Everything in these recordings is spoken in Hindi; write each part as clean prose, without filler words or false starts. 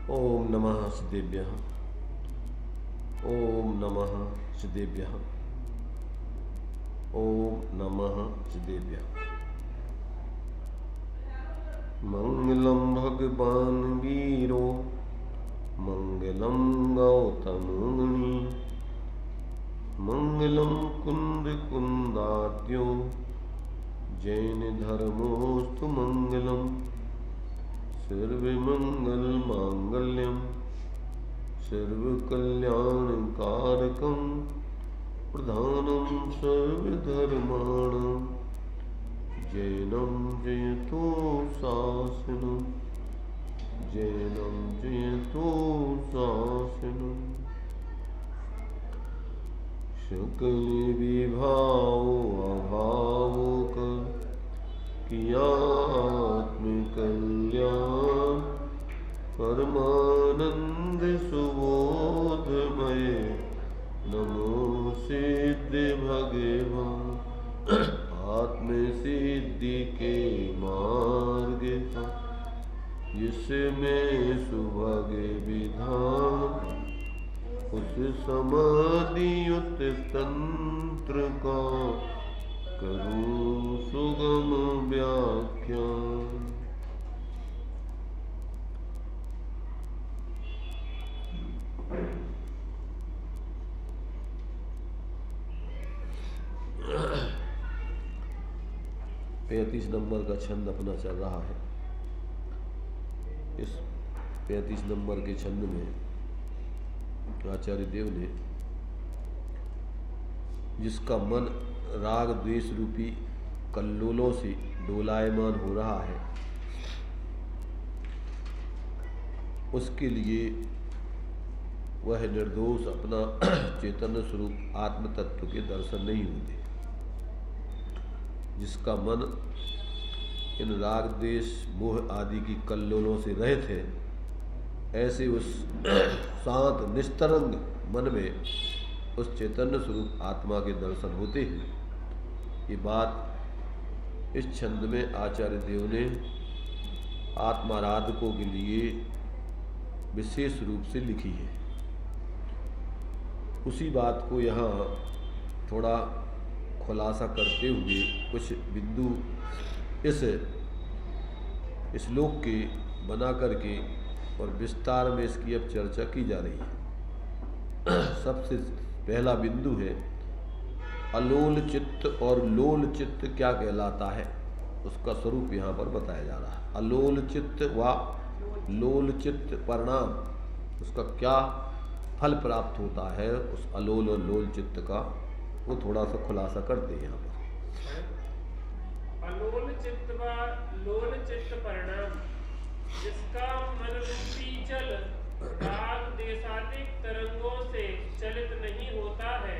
ओम नमः सिद्धेभ्यः। ओम नमः सिद्धेभ्यः। ओम नमः सिद्धेभ्यः। मंगलम भगवान वीरो मंगलम गौतम मुनि मंगलम कुंद कुंदाद्यो जैन धर्मोस्तु मंगलम सर्वमंगल मांगल्यम सर्वकल्याणकारकं प्रधानं सर्वधर्माणां जैनं जयतो शासनं जैनं जयतो शासनं सकल विभाव अभाव कर किया आत्मकल्याण परमानंद सुबोधमय नमो सिद्ध भगवान आत्म सिद्धि के मार्ग का जिसमें सुभग विधान उस समाधियुत तंत्र का करूं सुगम व्याख्यान। 35 नंबर का छंद अपना चल रहा है। इस 35 नंबर के छंद में आचार्य देव ने जिसका मन राग द्वेष रूपी कल्लोलों से डोलायमान हो रहा है, उसके लिए वह निर्दोष अपना चैतन्य स्वरूप आत्म तत्व के दर्शन नहीं होते। जिसका मन इन राग द्वेष मोह आदि की कल्लोलों से रहित है, ऐसे उस शांत निस्तरंग मन में उस चैतन्य स्वरूप आत्मा के दर्शन होते हैं। ये बात इस छंद में आचार्य देव ने आत्माराधकों के लिए विशेष रूप से लिखी है। उसी बात को यहाँ थोड़ा खुलासा करते हुए कुछ बिंदु इस श्लोक के बना करके और विस्तार में इसकी अब चर्चा की जा रही है। सबसे पहला बिंदु है अलोल चित्त और लोल चित्त क्या कहलाता है, उसका स्वरूप यहाँ पर बताया जा रहा है। अलोल चित्त व लोल चित्त परिणाम, उसका क्या फल प्राप्त होता है उस अलोल और लोल चित्त का, वो थोड़ा सा खुलासा करते हैं यहाँ पर। अलोल चित्त व लोल चित्त परिणाम, जिसका मन रूपी जल राग देशादिक तरंगों से चलित नहीं होता है,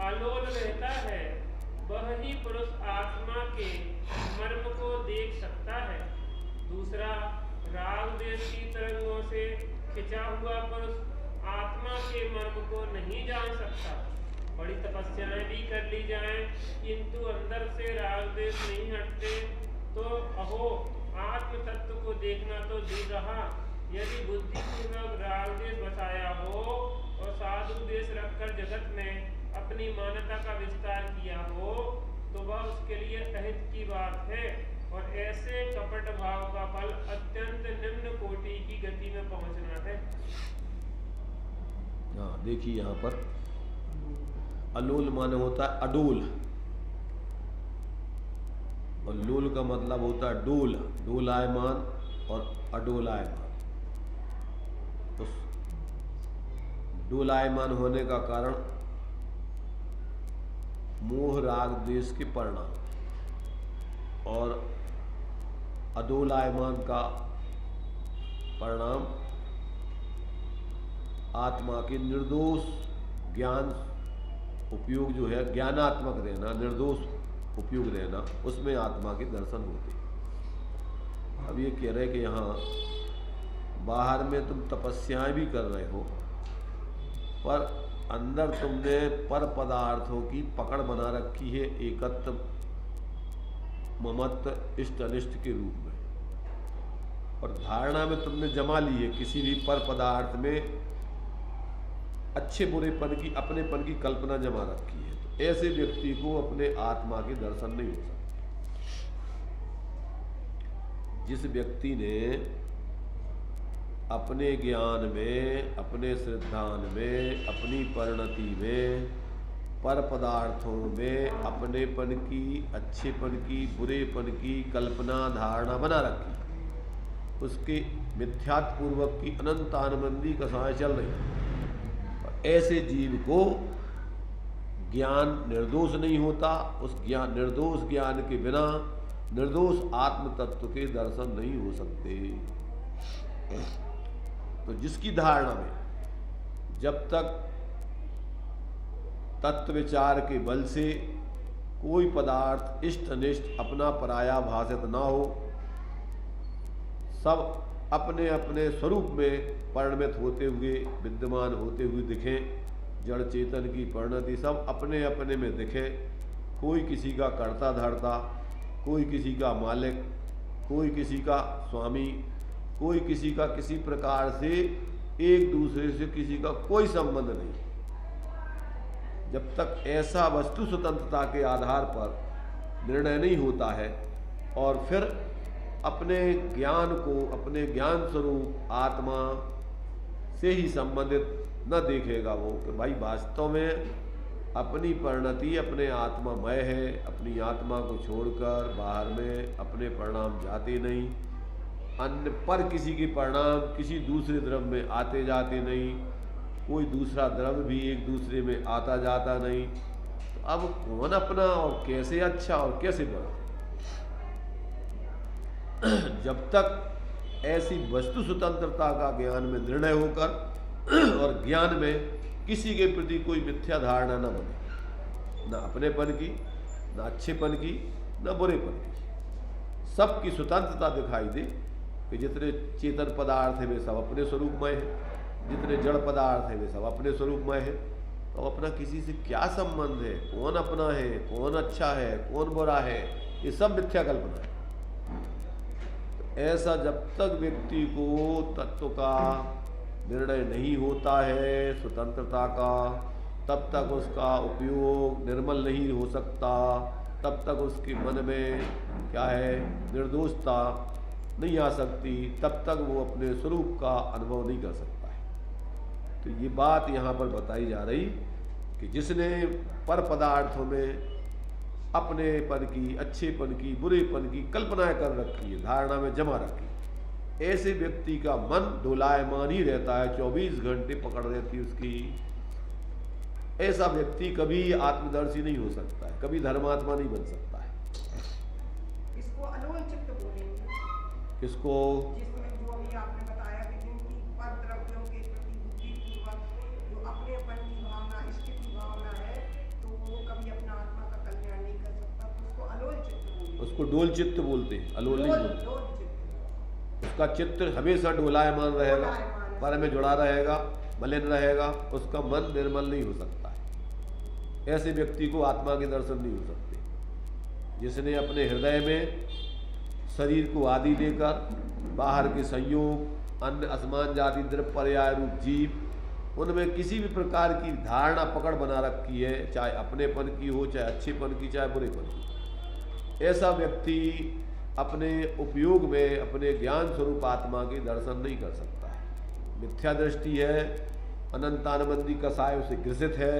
अलोल रहता है, वह ही पुरुष आत्मा के मर्म को देख सकता है। दूसरा, राग देश की तरंगों से खिंचा हुआ पुरुष आत्मा के मर्म को नहीं जान सकता। बड़ी तपस्याएं भी कर ली जाएं, किंतु अंदर से राग देश नहीं हटते, तो अहो आत्म तत्व को देखना तो दूर रहा, यदि बुद्धिपूर्वक राग देश बसाया हो और साधु देश रखकर जगत में अपनी मान्यता का विस्तार किया हो, तो वह उसके लिए अहित की बात है और ऐसे कपट भाव का फल अत्यंत निम्न कोटि की गति में पहुंचना है। हाँ, देखिए यहाँ पर अलोल माने होता है अडोल, और लोल का मतलब होता है डोल, डोलायमान और अडोलायमान। उस डोलायमान होने का कारण मोह राग द्वेष के परिणाम, और अडोलायमान का परिणाम आत्मा के निर्दोष ज्ञान उपयोग जो है, ज्ञानात्मक रहना, निर्दोष उपयोग रहना, उसमें आत्मा के दर्शन होते। अब ये कह रहे कि यहाँ बाहर में तुम तपस्याएं भी कर रहे हो, पर अंदर तुमने पर पदार्थों की पकड़ बना रखी है, एकत्व ममत्व इष्ट अनिष्ट के रूप में। और धारणा में तुमने जमा ली है किसी भी पर पदार्थ में अच्छे बुरेपन की, अपनेपन की कल्पना जमा रखी है, तो ऐसे व्यक्ति को अपने आत्मा के दर्शन नहीं हो सकते। जिस व्यक्ति ने अपने ज्ञान में, अपने सिद्धांत में, अपनी परिणति में, पर पदार्थों में अपनेपन की, अच्छेपन की, बुरेपन की कल्पना धारणा बना रखी, उसके मिथ्यात्वपूर्वक की अनंत आनंदी कथाएं चल रही, ऐसे जीव को ज्ञान निर्दोष नहीं होता। उस ज्ञान, निर्दोष ज्ञान के बिना निर्दोष आत्म तत्व के दर्शन नहीं हो सकते। तो जिसकी धारणा में जब तक तत्व विचार के बल से कोई पदार्थ इष्ट अनिष्ट अपना पराया भाषित ना हो, सब अपने अपने स्वरूप में परिणमित होते हुए, विद्यमान होते हुए दिखें, जड़ चेतन की परिणति सब अपने अपने में दिखे, कोई किसी का कर्ता धर्ता, कोई किसी का मालिक, कोई किसी का स्वामी, कोई किसी का किसी प्रकार से एक दूसरे से किसी का कोई संबंध नहीं। जब तक ऐसा वस्तु स्वतंत्रता के आधार पर निर्णय नहीं होता है और फिर अपने ज्ञान को, अपने ज्ञान स्वरूप आत्मा से ही संबंधित न देखेगा वो कि भाई वास्तव में अपनी परिणति अपने आत्मामय है, अपनी आत्मा को छोड़कर बाहर में अपने परिणाम जाते नहीं, अन्य पर किसी के परिणाम किसी दूसरे द्रव्य में आते जाते नहीं, कोई दूसरा द्रव्य भी एक दूसरे में आता जाता नहीं, तो अब कौन अपना और कैसे अच्छा और कैसे बुरा। जब तक ऐसी वस्तु स्वतंत्रता का ज्ञान में निर्णय होकर और ज्ञान में किसी के प्रति कोई मिथ्या धारणा न बने, न अपनेपन की, न अच्छेपन की, न बुरेपन की, सबकी स्वतंत्रता दिखाई दे कि जितने चेतन पदार्थ है वे सब अपने स्वरूपमय है, जितने जड़ पदार्थ है वे सब अपने स्वरूपमय है, तो अपना किसी से क्या संबंध है, कौन अपना है, कौन अच्छा है, कौन बुरा है, ये सब मिथ्या कल्पना है। ऐसा जब तक व्यक्ति को तत्व का निर्णय नहीं होता है, स्वतंत्रता का, तब तक उसका उपयोग निर्मल नहीं हो सकता, तब तक उसके मन में क्या है, निर्दोषता नहीं आ सकती, तब तक वो अपने स्वरूप का अनुभव नहीं कर सकता है। तो ये बात यहाँ पर बताई जा रही कि जिसने पर पदार्थों में अपनेपन की, अच्छेपन की, बुरेपन की कल्पनाएं कर रखी है, धारणा में जमा रखी, ऐसे व्यक्ति का मन डोलायमान ही रहता है, 24 घंटे पकड़ रहती है उसकी। ऐसा व्यक्ति कभी आत्मदर्शी नहीं हो सकता है, कभी धर्मात्मा नहीं बन सकता है। इसको अलोल चित्त बोलेंगे। किसको? जिसमें जो अभी आपने बताया कि जिनकी पर द्रव्यों के प्रति बुद्धिपूर्वक जो अपनेपन की भावना, इष्ट की भावना है, तो वो कभी अपना आत्मा का कल्याण नहीं कर सकता, तो उसको अलोल चित्त बोलेंगे। उसको डोल चित्त बोलते हैं, अलोल नहीं बोलते। उसका चित्त हमेशा डोलायमान रहेगा, पर में जुड़ा रहेगा, मलिन रहेगा, उसका मन निर्मल नहीं हो सकता है। ऐसे व्यक्ति को आत्मा के दर्शन नहीं हो सकते। जिसने अपने हृदय में शरीर को आदि लेकर बाहर के संयोग, अन्य असमान जाति द्रव्य पर्याय रूप जीव, उनमें किसी भी प्रकार की धारणा पकड़ बना रखी है, चाहे अपनेपन की हो, चाहे अच्छेपन की, चाहे बुरेपन की, ऐसा व्यक्ति अपने उपयोग में अपने ज्ञान स्वरूप आत्मा के दर्शन नहीं कर सकता है। मिथ्या दृष्टि है, अनंतानबंदी कसाय उसे ग्रसित है,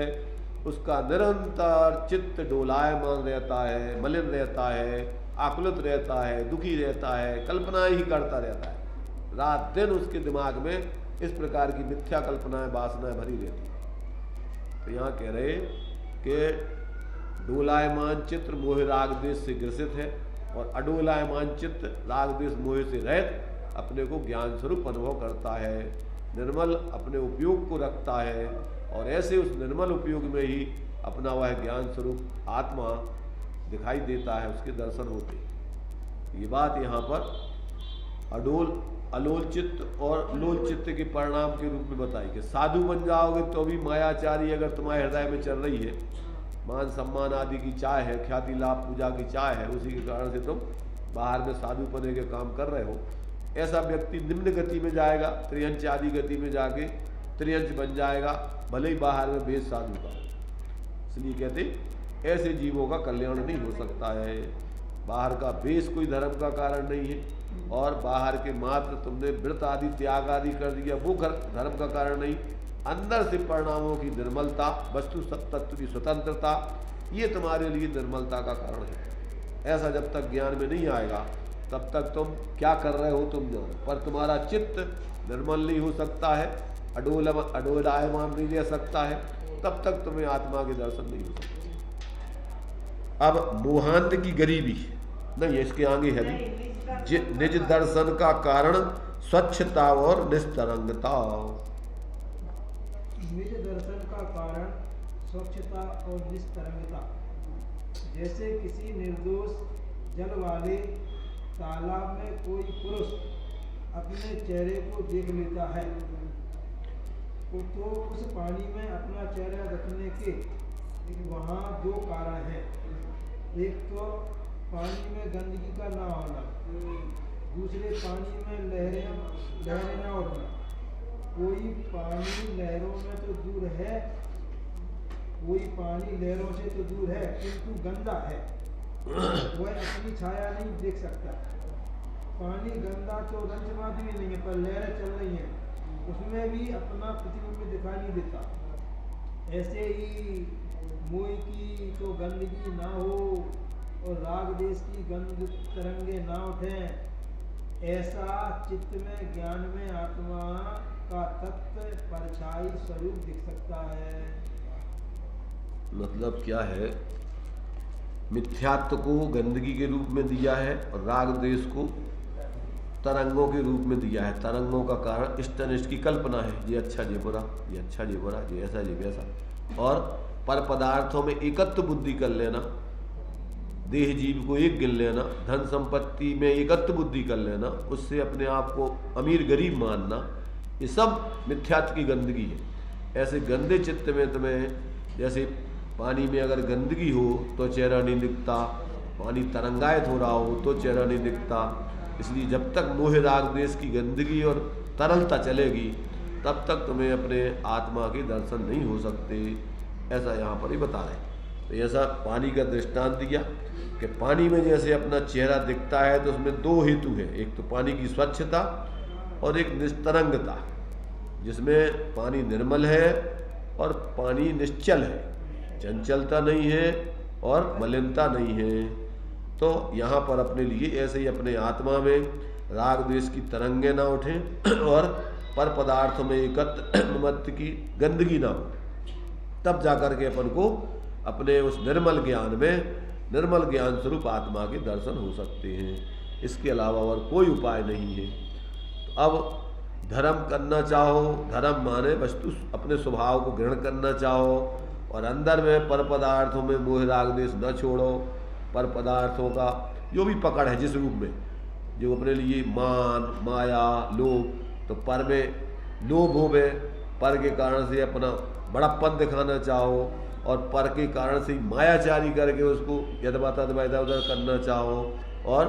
उसका निरंतर चित्त डोलायमान रहता है, मलिन रहता है, आकुलित रहता है, दुखी रहता है, कल्पनाएं ही करता रहता है। रात दिन उसके दिमाग में इस प्रकार की मिथ्या कल्पनाएं, वासनाएं भरी रहती है। तो यहाँ कह रहे कि डोलायमान चित्त मोह राग देश से ग्रसित है और अडोलायमान चित्त राग देश मोह से रहित अपने को ज्ञान स्वरूप अनुभव करता है, निर्मल अपने उपयोग को रखता है, और ऐसे उस निर्मल उपयोग में ही अपना वह ज्ञान स्वरूप आत्मा दिखाई देता है, उसके दर्शन होते हैं। ये बात यहाँ पर अलोल चित्त और लोल चित्त के परिणाम के रूप में बताई कि साधु बन जाओगे तो भी मायाचारी अगर तुम्हारे हृदय में चल रही है, मान सम्मान आदि की चाह है, ख्याति लाभ पूजा की चाह है, उसी के कारण से तुम बाहर में साधु पने के काम कर रहे हो, ऐसा व्यक्ति निम्न गति में जाएगा, त्रियंच आदि गति में जाके त्रियंच बन जाएगा, भले ही बाहर में वेद साधु का। इसलिए कहते ऐसे जीवों का कल्याण नहीं हो सकता है। बाहर का वेश कोई धर्म का कारण नहीं है, और बाहर के मात्र तुमने व्रत आदि त्याग आदि कर दिया वो धर्म का कारण नहीं। अंदर से परिणामों की निर्मलता, वस्तु तत्व की स्वतंत्रता, ये तुम्हारे लिए निर्मलता का कारण है। ऐसा जब तक ज्ञान में नहीं आएगा तब तक तुम क्या कर रहे हो तुम जानो, पर तुम्हारा चित्त निर्मल नहीं हो सकता है, अडोलायमान नहीं रह सकता है, तब तक तुम्हें आत्मा के दर्शन नहीं हो सकते। अब मोहांत की गरीबी नहीं है, इसके आगे है भी निज दर्शन का कारण स्वच्छता और निस्तरंगता। निज दर्शन का कारण स्वच्छता और निस्तरंगता। जैसे किसी निर्दोष जल वाले तालाब में कोई पुरुष अपने चेहरे को देख लेता है तो उस पानी में अपना चेहरा रखने के वहाँ दो कारण हैं। एक तो पानी में गंदगी का ना होना, दूसरे पानी में लहरें ना उठना। कोई पानी लहरों में तो दूर है, कोई पानी लहरों से तो दूर है किंतु गंदा है, वह अपनी छाया नहीं देख सकता। पानी गंदा तो रंजमाद भी नहीं है, पर लहरें चल रही हैं, उसमें भी अपना प्रतिबिंब दिखाई नहीं देता। ऐसे ही मोह की तो गंदगी ना हो और राग देश की गंध तरंगे ना उठें। ऐसा चित्त में ज्ञान में आत्मा का तत्व परछाई स्वरूप दिख सकता है। मतलब क्या है, मिथ्यात्व को गंदगी के रूप में दिया है और राग देश को तरंगों के रूप में दिया है। तरंगों का कारण इष्ट अनिष्ट की कल्पना है, ये अच्छा ये बुरा, ये अच्छा ये बुरा, ये ऐसा ये वैसा। और पर पदार्थों में एकत्व बुद्धि कर लेना, देह जीव को एक गिन लेना, धन संपत्ति में एकत्व बुद्धि कर लेना, उससे अपने आप को अमीर गरीब मानना, ये सब मिथ्यात्व की गंदगी है। ऐसे गंदे चित्त में तुम्हें, जैसे पानी में अगर गंदगी हो तो चेहरा नहीं दिखता, पानी तरंगायत हो रहा हो तो चेहरा नहीं दिखता। इसलिए जब तक मोह राग देश की गंदगी और तरलता चलेगी तब तक तुम्हें अपने आत्मा के दर्शन नहीं हो सकते, ऐसा यहाँ पर ही बता रहे हैं। तो ऐसा पानी का दृष्टांत दिया कि पानी में जैसे अपना चेहरा दिखता है तो उसमें दो हेतु हैं, एक तो पानी की स्वच्छता और एक निस्तरंगता, जिसमें पानी निर्मल है और पानी निश्चल है, चंचलता नहीं है और मलिनता नहीं है। तो यहाँ पर अपने लिए ऐसे ही अपने आत्मा में राग द्वेष की तरंगे ना उठें और पर पदार्थों में एकत्व की गंदगी ना हो, तब जाकर के अपन को अपने उस निर्मल ज्ञान में, निर्मल ज्ञान स्वरूप आत्मा के दर्शन हो सकते हैं। इसके अलावा और कोई उपाय नहीं है। तो अब धर्म करना चाहो, धर्म माने वस्तु अपने स्वभाव को ग्रहण करना चाहो और अंदर में पर पदार्थों में मोह राग द्वेष न छोड़ो। पर पदार्थों का जो भी पकड़ है जिस रूप में, जो अपने लिए मान माया लोभ, तो पर में लोभ हो गए, पर के कारण से अपना बड़प्पन दिखाना चाहो और पर के कारण से मायाचारी करके उसको यदवा तदवा इधर उधर करना चाहो, और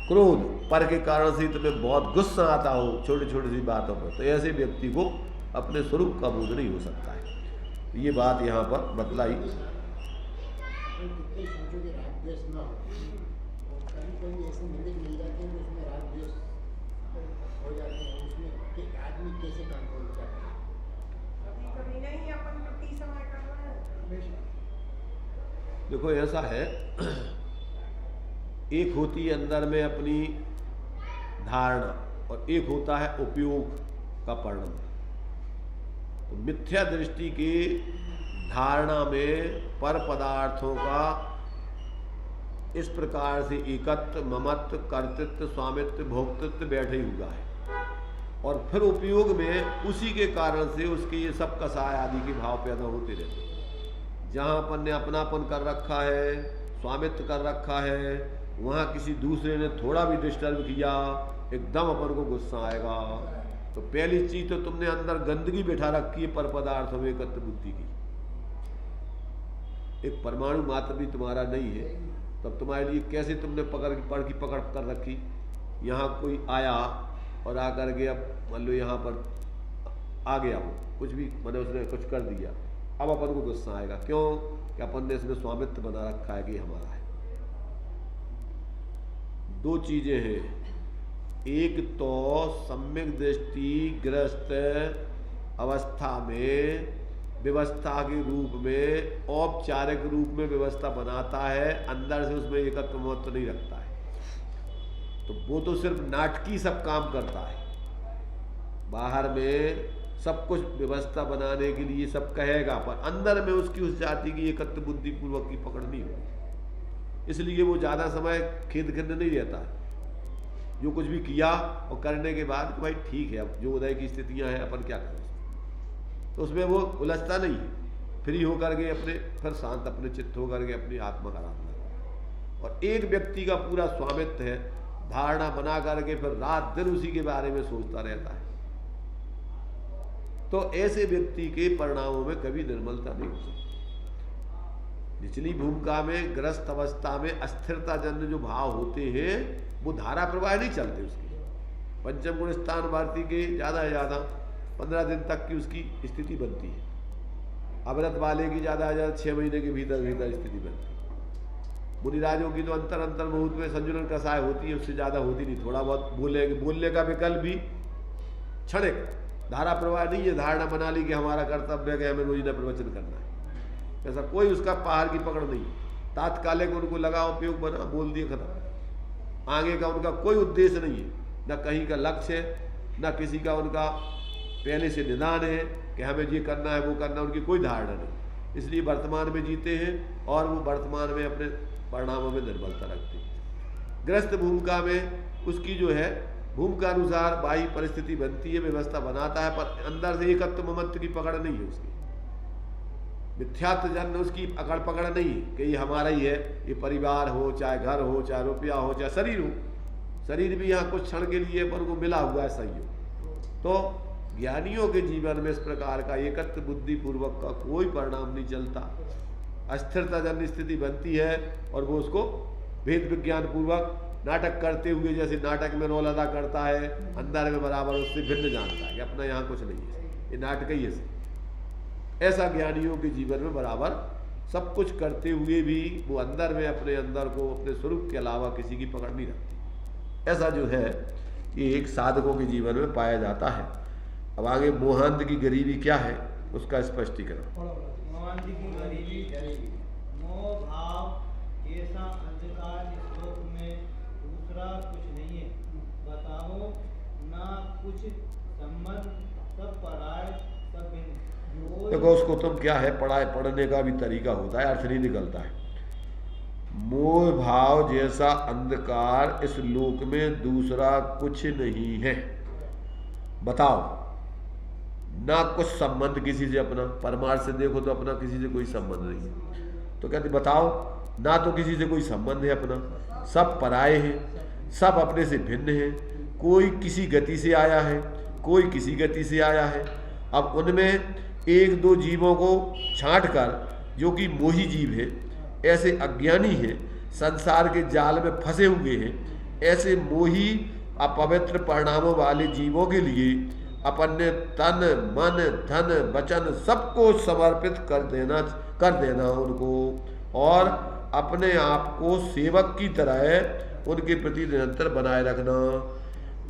क्रोध पर के कारण से तुम्हें बहुत गुस्सा आता हो छोटी छोटी सी बातों पर, तो ऐसे व्यक्ति को अपने स्वरूप का बोध नहीं हो सकता है। ये बात यहाँ पर बतलाई। देखो ऐसा है, एक होती है अंदर में अपनी धारणा और एक होता है उपयोग का परिणाम। तो मिथ्या दृष्टि की धारणा में पर पदार्थों का इस प्रकार से एकत्व, ममत्व, कर्तृत्व, स्वामित्व, भोक्तृत्व बैठे हुआ है, और फिर उपयोग में उसी के कारण से उसके ये सब कसाय आदि के भाव पैदा होते रहते हैं। जहाँ अपन ने अपनापन कर रखा है, स्वामित्व कर रखा है, वहाँ किसी दूसरे ने थोड़ा भी डिस्टर्ब किया, एकदम अपन को गुस्सा आएगा। तो पहली चीज तो तुमने अंदर गंदगी बैठा रखी है पर पदार्थों में एकत्व बुद्धि की। एक परमाणु मात्र भी तुम्हारा नहीं है, तब तुम्हारे लिए कैसे तुमने पकड़ कर रखी, यहाँ कोई आया और आकर के अब मान लो यहाँ पर आ गया, वो कुछ भी मैंने उसने कुछ कर दिया, अब अपन को गुस्सा आएगा। क्यों? कि अपन ने इसमें स्वामित्व बना रखा है कि हमारा है। दो चीजें हैं, एक तो सम्यक दृष्टि गृहस्थ अवस्था में व्यवस्था के रूप में औपचारिक रूप में व्यवस्था बनाता है, अंदर से उसमें एकत्व महत्व नहीं रखता है। तो वो तो सिर्फ नाटकी सब काम करता है, बाहर में सब कुछ व्यवस्था बनाने के लिए सब कहेगा, पर अंदर में उसकी उस जाति की एकत्व बुद्धि पूर्वक की पकड़ नहीं होगी। इसलिए वो ज़्यादा समय खेद खिन्न नहीं रहता है। जो कुछ भी किया और करने के बाद कि भाई ठीक है, अब जो उदय की स्थितियां हैं अपन क्या करें, तो उसमें वो उलझता नहीं है, फ्री होकर के अपने फिर शांत अपने चित्त होकर के अपनी आत्मा का आराधना करे। और एक व्यक्ति का पूरा स्वामित्व है, धारणा बना करके फिर रात दिन उसी के बारे में सोचता रहता है। तो ऐसे व्यक्ति के परिणामों में कभी निर्मलता नहीं हो सकती। निचली भूमिका में ग्रस्त अवस्था में अस्थिरता जन्य जो भाव होते हैं वो धारा प्रवाह नहीं चलते उसके। पंचम गुण स्थान भारती के ज़्यादा से ज़्यादा 15 दिन तक की उसकी स्थिति बनती है, अवरत वाले की ज़्यादा से ज़्यादा 6 महीने के भीतर भीतर स्थिति बनती है। मुनिराजों की तो अंतर अंतर मुहूर्त में संजुलन कसाय होती है, उससे ज़्यादा होती नहीं। थोड़ा बहुत बोलने का विकल्प भी क्षणिक, धारा प्रवाह नहीं है। धारणा बना ली कि हमारा कर्तव्य है कि हमें रोजिना प्रवचन करना है, ऐसा कोई उसका पहाड़ की पकड़ नहीं है। तात्कालिक उनको लगा उपयोग बना, बोल दिए, खत्म। आगे का उनका कोई उद्देश्य नहीं है, न कहीं का लक्ष्य है, न किसी का उनका पहले से निदान है कि हमें ये करना है वो करना, उनकी कोई धारणा नहीं। इसलिए वर्तमान में जीते हैं और वो वर्तमान में अपने परिणामों में निर्बलता रखते हैं। ग्रस्त भूमिका में उसकी जो है भूमिका अनुसार बाह्य परिस्थिति बनती है, व्यवस्था बनाता है, पर अंदर से एकत्व ममत्व की पकड़ नहीं है उसकी। मिथ्यात्व जन्य उसकी अकड़ पकड़ नहीं है कि ये हमारा ही है, ये परिवार हो, चाहे घर हो, चाहे रुपया हो, चाहे शरीर हो। शरीर भी यहाँ कुछ क्षण के लिए पर को मिला हुआ है, सही हो। तो ज्ञानियों के जीवन में इस प्रकार का एकत्व बुद्धि पूर्वक का कोई परिणाम नहीं चलता। अस्थिरता जन्य स्थिति बनती है और वो उसको भेद विज्ञान पूर्वक नाटक करते हुए, जैसे नाटक में रोल अदा करता है, अंदर में बराबर उससे भिन्न जानता है कि अपना यहाँ कुछ नहीं है, ये नाटक ही है। ऐसा ज्ञानियों के जीवन में बराबर सब कुछ करते हुए भी वो अंदर में अपने अंदर को अपने स्वरूप के अलावा किसी की पकड़ नहीं रखती। ऐसा जो है ये एक साधकों के जीवन में पाया जाता है। अब आगे मोहांध की गरीबी क्या है उसका स्पष्टीकरण। मोहांध की गरीबी मोह भाव ऐसा अंधकार इस लोक में दूसरा कुछ नहीं है। बताओ ना कुछ संबंध, सब पराय सब भिन्न। देखो उसको तुम क्या है, पढ़ने का भी तरीका होता है, अर्थ नहीं निकलता है। मोह भाव जैसा अंधकार इस लोक में दूसरा कुछ नहीं है। बताओ ना कुछ संबंध किसी से अपना, परमार्थ से देखो तो अपना किसी से कोई संबंध नहीं है। तो कहते बताओ ना तो किसी से कोई संबंध है अपना, सब पराये हैं, सब अपने से भिन्न हैं। कोई किसी गति से आया है, कोई किसी गति से आया है। अब उनमें एक दो जीवों को छांट कर, जो कि मोही जीव है, ऐसे अज्ञानी हैं, संसार के जाल में फंसे हुए हैं, ऐसे मोही अपवित्र परिणामों वाले जीवों के लिए अपन ने तन मन धन वचन सबको समर्पित कर देना उनको, और अपने आप को सेवक की तरह उनके प्रति निरंतर बनाए रखना।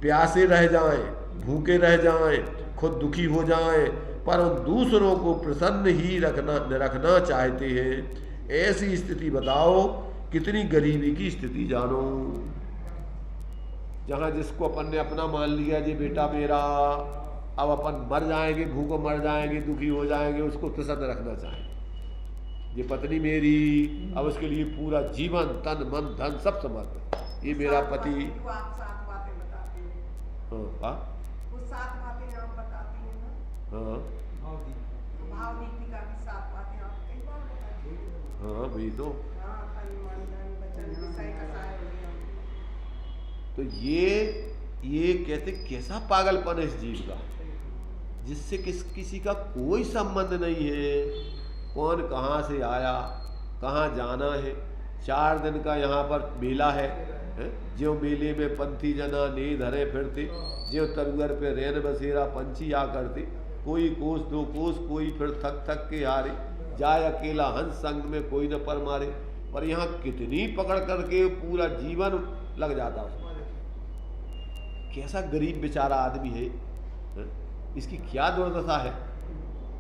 प्यासे रह जाएं, भूखे रह जाएं, खुद दुखी हो जाएं, पर उन दूसरों को प्रसन्न ही रखना चाहते हैं। ऐसी स्थिति बताओ, कितनी गरीबी की स्थिति जानो। जहाँ जिसको अपन ने अपना मान लिया, ये बेटा मेरा, अब अपन मर जाएंगे, भूखों मर जाएंगे, दुखी हो जाएंगे, उसको प्रसन्न रखना चाहें। ये पत्नी मेरी, अब उसके लिए पूरा जीवन तन मन धन सब समर्पित, ये मेरा पति। हाँ हाँ हाँ भाई। तो ये कहते कैसा पागलपन है इस जीव का, जिससे किसी का कोई संबंध नहीं है। कौन कहाँ से आया, कहाँ जाना है, 4 दिन का यहाँ पर मेला है, ज्यो मेले में पंथी जना नहीं धरे फिरते, ज्यो तरुअर पे रैन बसेरा पंछी आ करते, कोई कोस दो कोस कोई फिर थक थक के हारे, जाए अकेला हंस संग में कोई न पर मारे। पर यहाँ कितनी पकड़ करके पूरा जीवन लग जाता उसमें। कैसा गरीब बेचारा आदमी है, इसकी क्या दुर्दशा है।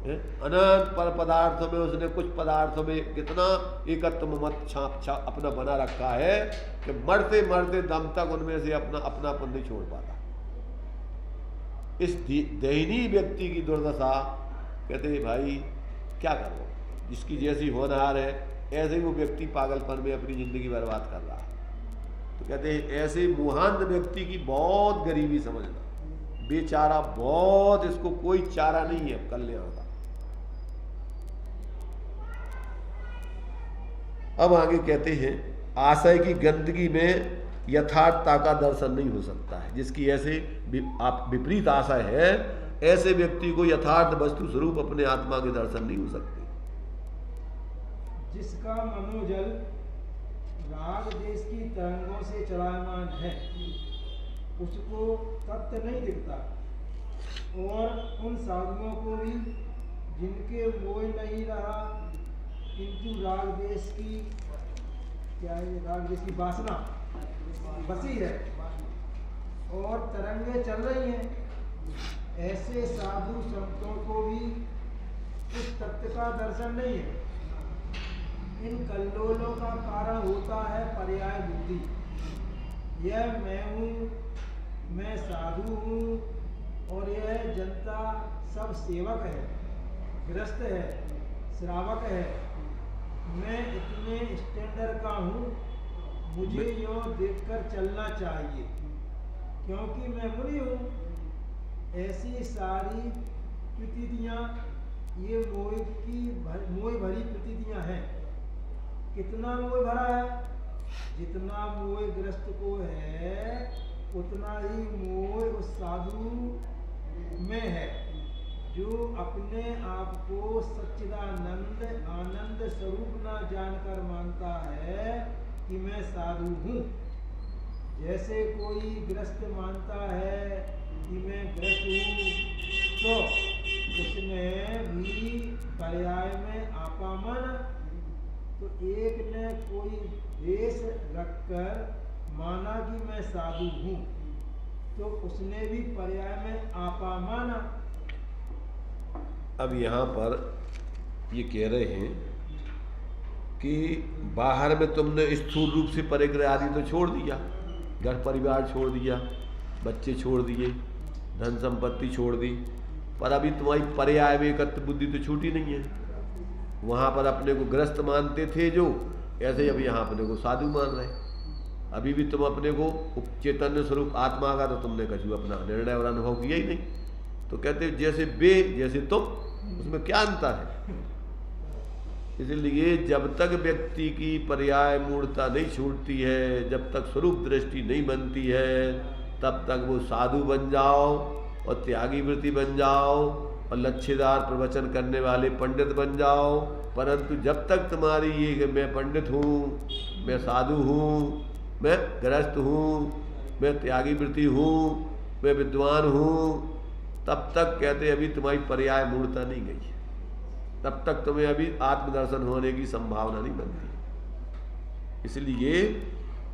अनंत पर पदार्थों में उसने कुछ पदार्थों में कितना एकत्व मत छाप अपना बना रखा है कि मरते मरते दम तक उनमें से अपनापन नहीं छोड़ पाता। इस दयनीय व्यक्ति की दुर्दशा, कहते हैं भाई क्या करो, जिसकी जैसी होनहार है ऐसे ही वो व्यक्ति पागलपन में अपनी जिंदगी बर्बाद कर रहा है। तो कहते हैं ऐसे मुहांत व्यक्ति की बहुत गरीबी समझना, बेचारा बहुत, इसको कोई चारा नहीं है कल्याण का। अब आगे कहते हैं आशय की गंदगी में यथार्थता का दर्शन नहीं हो सकता है। जिसकी ऐसे आप विपरीत आशय है, ऐसे व्यक्ति को यथार्थ वस्तु स्वरूप अपने आत्मा के दर्शन नहीं हो सकते। जिसका मनोजल राग देश की तरंगों से चलायमान है, उसको तत्व नहीं दिखता, और उन साधुओं को भी जिनके मोह नहीं रहा, किंतु राग देश की राग देश की वासना बसी है और तरंगे चल रही हैं, ऐसे साधु संतों को भी उस तत्व का दर्शन नहीं है। इन कल्लोलों का कारण होता है पर्याय बुद्धि। यह मैं हूँ, मैं साधु हूँ, और यह जनता सब सेवक है, गृहस्थ है, श्रावक है, मैं इतने स्टैंडर्ड का हूँ, मुझे यूँ देखकर चलना चाहिए क्योंकि मैं मुनि हूँ। ऐसी सारी प्रतीतियाँ ये मोह भरी प्रतीतियाँ हैं। कितना मोह भरा है, जितना मोह ग्रस्त को है उतना ही मोह उस साधु में है जो अपने आप को सच्चिदानंद आनंद स्वरूप न जानकर मानता है कि मैं साधु हूँ। जैसे कोई ग्रस्त मानता है कि मैं ग्रस्त हूँ, तो उसने भी पर्याय में आपामन, तो एक ने कोई देश रखकर माना कि मैं साधु हूँ, तो उसने भी पर्याय में आपा माना। अब यहाँ पर ये कह रहे हैं कि बाहर में तुमने स्थूल रूप से परिग्रह आदि तो छोड़ दिया, घर परिवार छोड़ दिया, बच्चे छोड़ दिए, धन संपत्ति छोड़ दी, पर अभी तुम्हारी पर्याय में एकत्व बुद्धि तो छूटी नहीं है। वहाँ पर अपने को ग्रस्त मानते थे जो, ऐसे ही अभी यहाँ अपने को साधु मान रहे। अभी भी तुम अपने को चैतन्य स्वरूप आत्मा का तो तुमने कछु अपना निर्णय और अनुभव किया ही नहीं। तो कहते जैसे वे जैसे तुम, उसमें क्या अंतर है। इसलिए जब तक व्यक्ति की पर्याय मूर्ता नहीं छूटती है, जब तक स्वरूप दृष्टि नहीं बनती है, तब तक वो साधु बन जाओ और त्यागी वृत्ति बन जाओ और लच्छेदार प्रवचन करने वाले पंडित बन जाओ, परंतु जब तक तुम्हारी ये कि मैं पंडित हूँ, मैं साधु हूँ, मैं गृहस्थ हूँ, मैं त्यागी वृत्ति हूँ, मैं विद्वान हूँ, तब तक कहते अभी तुम्हारी पर्याय मूर्ता नहीं गई, तब तक तुम्हें अभी आत्मदर्शन होने की संभावना नहीं बनती। इसलिए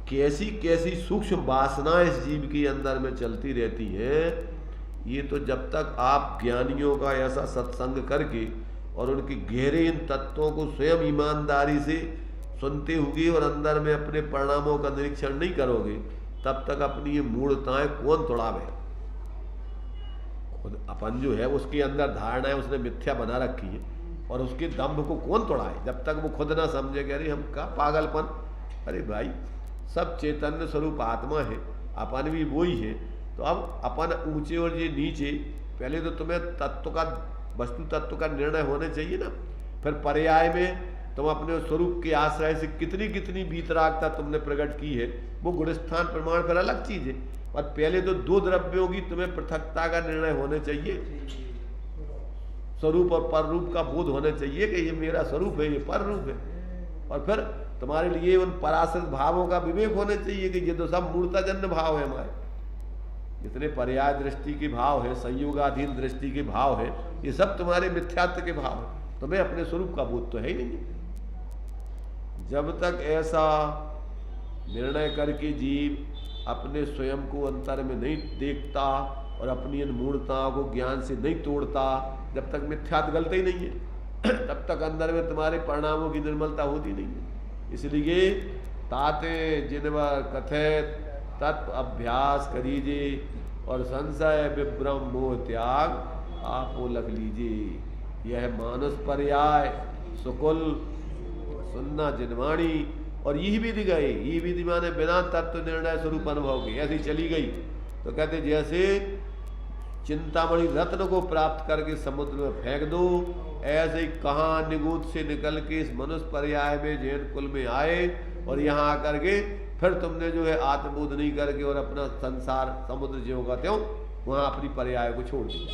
कैसी कैसी सूक्ष्म वासनाएं इस जीव के अंदर में चलती रहती हैं, ये तो जब तक आप ज्ञानियों का ऐसा सत्संग करके और उनके गहरे इन तत्वों को स्वयं ईमानदारी से सुनते हुए और अंदर में अपने परिणामों का निरीक्षण नहीं करोगे, तब तक अपनी ये मूढ़ताएं कौन तोड़ावे। खुद अपन जो है उसके अंदर धारणाएं उसने मिथ्या बना रखी है, और उसके दम्भ को कौन तोड़ाए जब तक वो खुद ना समझे कि अरे हम का पागलपन, अरे भाई सब चैतन्य स्वरूप आत्मा है, अपन भी वही है। तो अब अपन ऊंचे और ये नीचे, पहले तो तुम्हें तत्व का वस्तु तत्व का निर्णय होने चाहिए ना, फिर पर्याय में तुम अपने स्वरूप के आश्रय से कितनी कितनी वीतरागता तुमने प्रकट की है, वो गुणस्थान प्रमाण पर अलग चीज है। और पहले तो दो द्रव्यों की तुम्हें पृथकता का निर्णय होने चाहिए, स्वरूप और पर रूप का बोध होने चाहिए कि ये मेरा स्वरूप है, ये पर रूप है, और फिर तुम्हारे लिए उन पराश्रित भावों का विवेक होना चाहिए कि ये तो सब मूर्ताजन्य भाव है हमारे, जितने पर्याय दृष्टि के भाव है, संयोगाधीन दृष्टि के भाव है, ये सब तुम्हारे मिथ्यात्व के भाव है। तुम्हें अपने स्वरूप का बोध तो है ही नहीं। जब तक ऐसा निर्णय करके जीव अपने स्वयं को अंतर में नहीं देखता और अपनी इन मूर्ताओं को ज्ञान से नहीं तोड़ता, जब तक मिथ्यात्व गलता ही नहीं है तब तक अंदर में तुम्हारे परिणामों की निर्मलता होती नहीं है। इसलिए ताते जिनवा कथित तत्व अभ्यास करीजिए और संशय विभ्रम मोह त्याग आपो लख लीजिए। यह मानस पर्याय सुकुल सुनना जिनवाणी और यही विधि गए, यही विधि माने बिना तत्व निर्णय स्वरूप अनुभव के ऐसी चली गई। तो कहते जैसे चिंतामणि रत्न को प्राप्त करके समुद्र में फेंक दो, ऐसे ही कहाँ निगूत से निकल के इस मनुष्य पर्याय में जैन कुल में आए और यहाँ आकर के फिर तुमने जो है आत्मबोध नहीं करके और अपना संसार समुद्र ज्यों का त्यों वहाँ अपनी पर्याय को छोड़ दिया।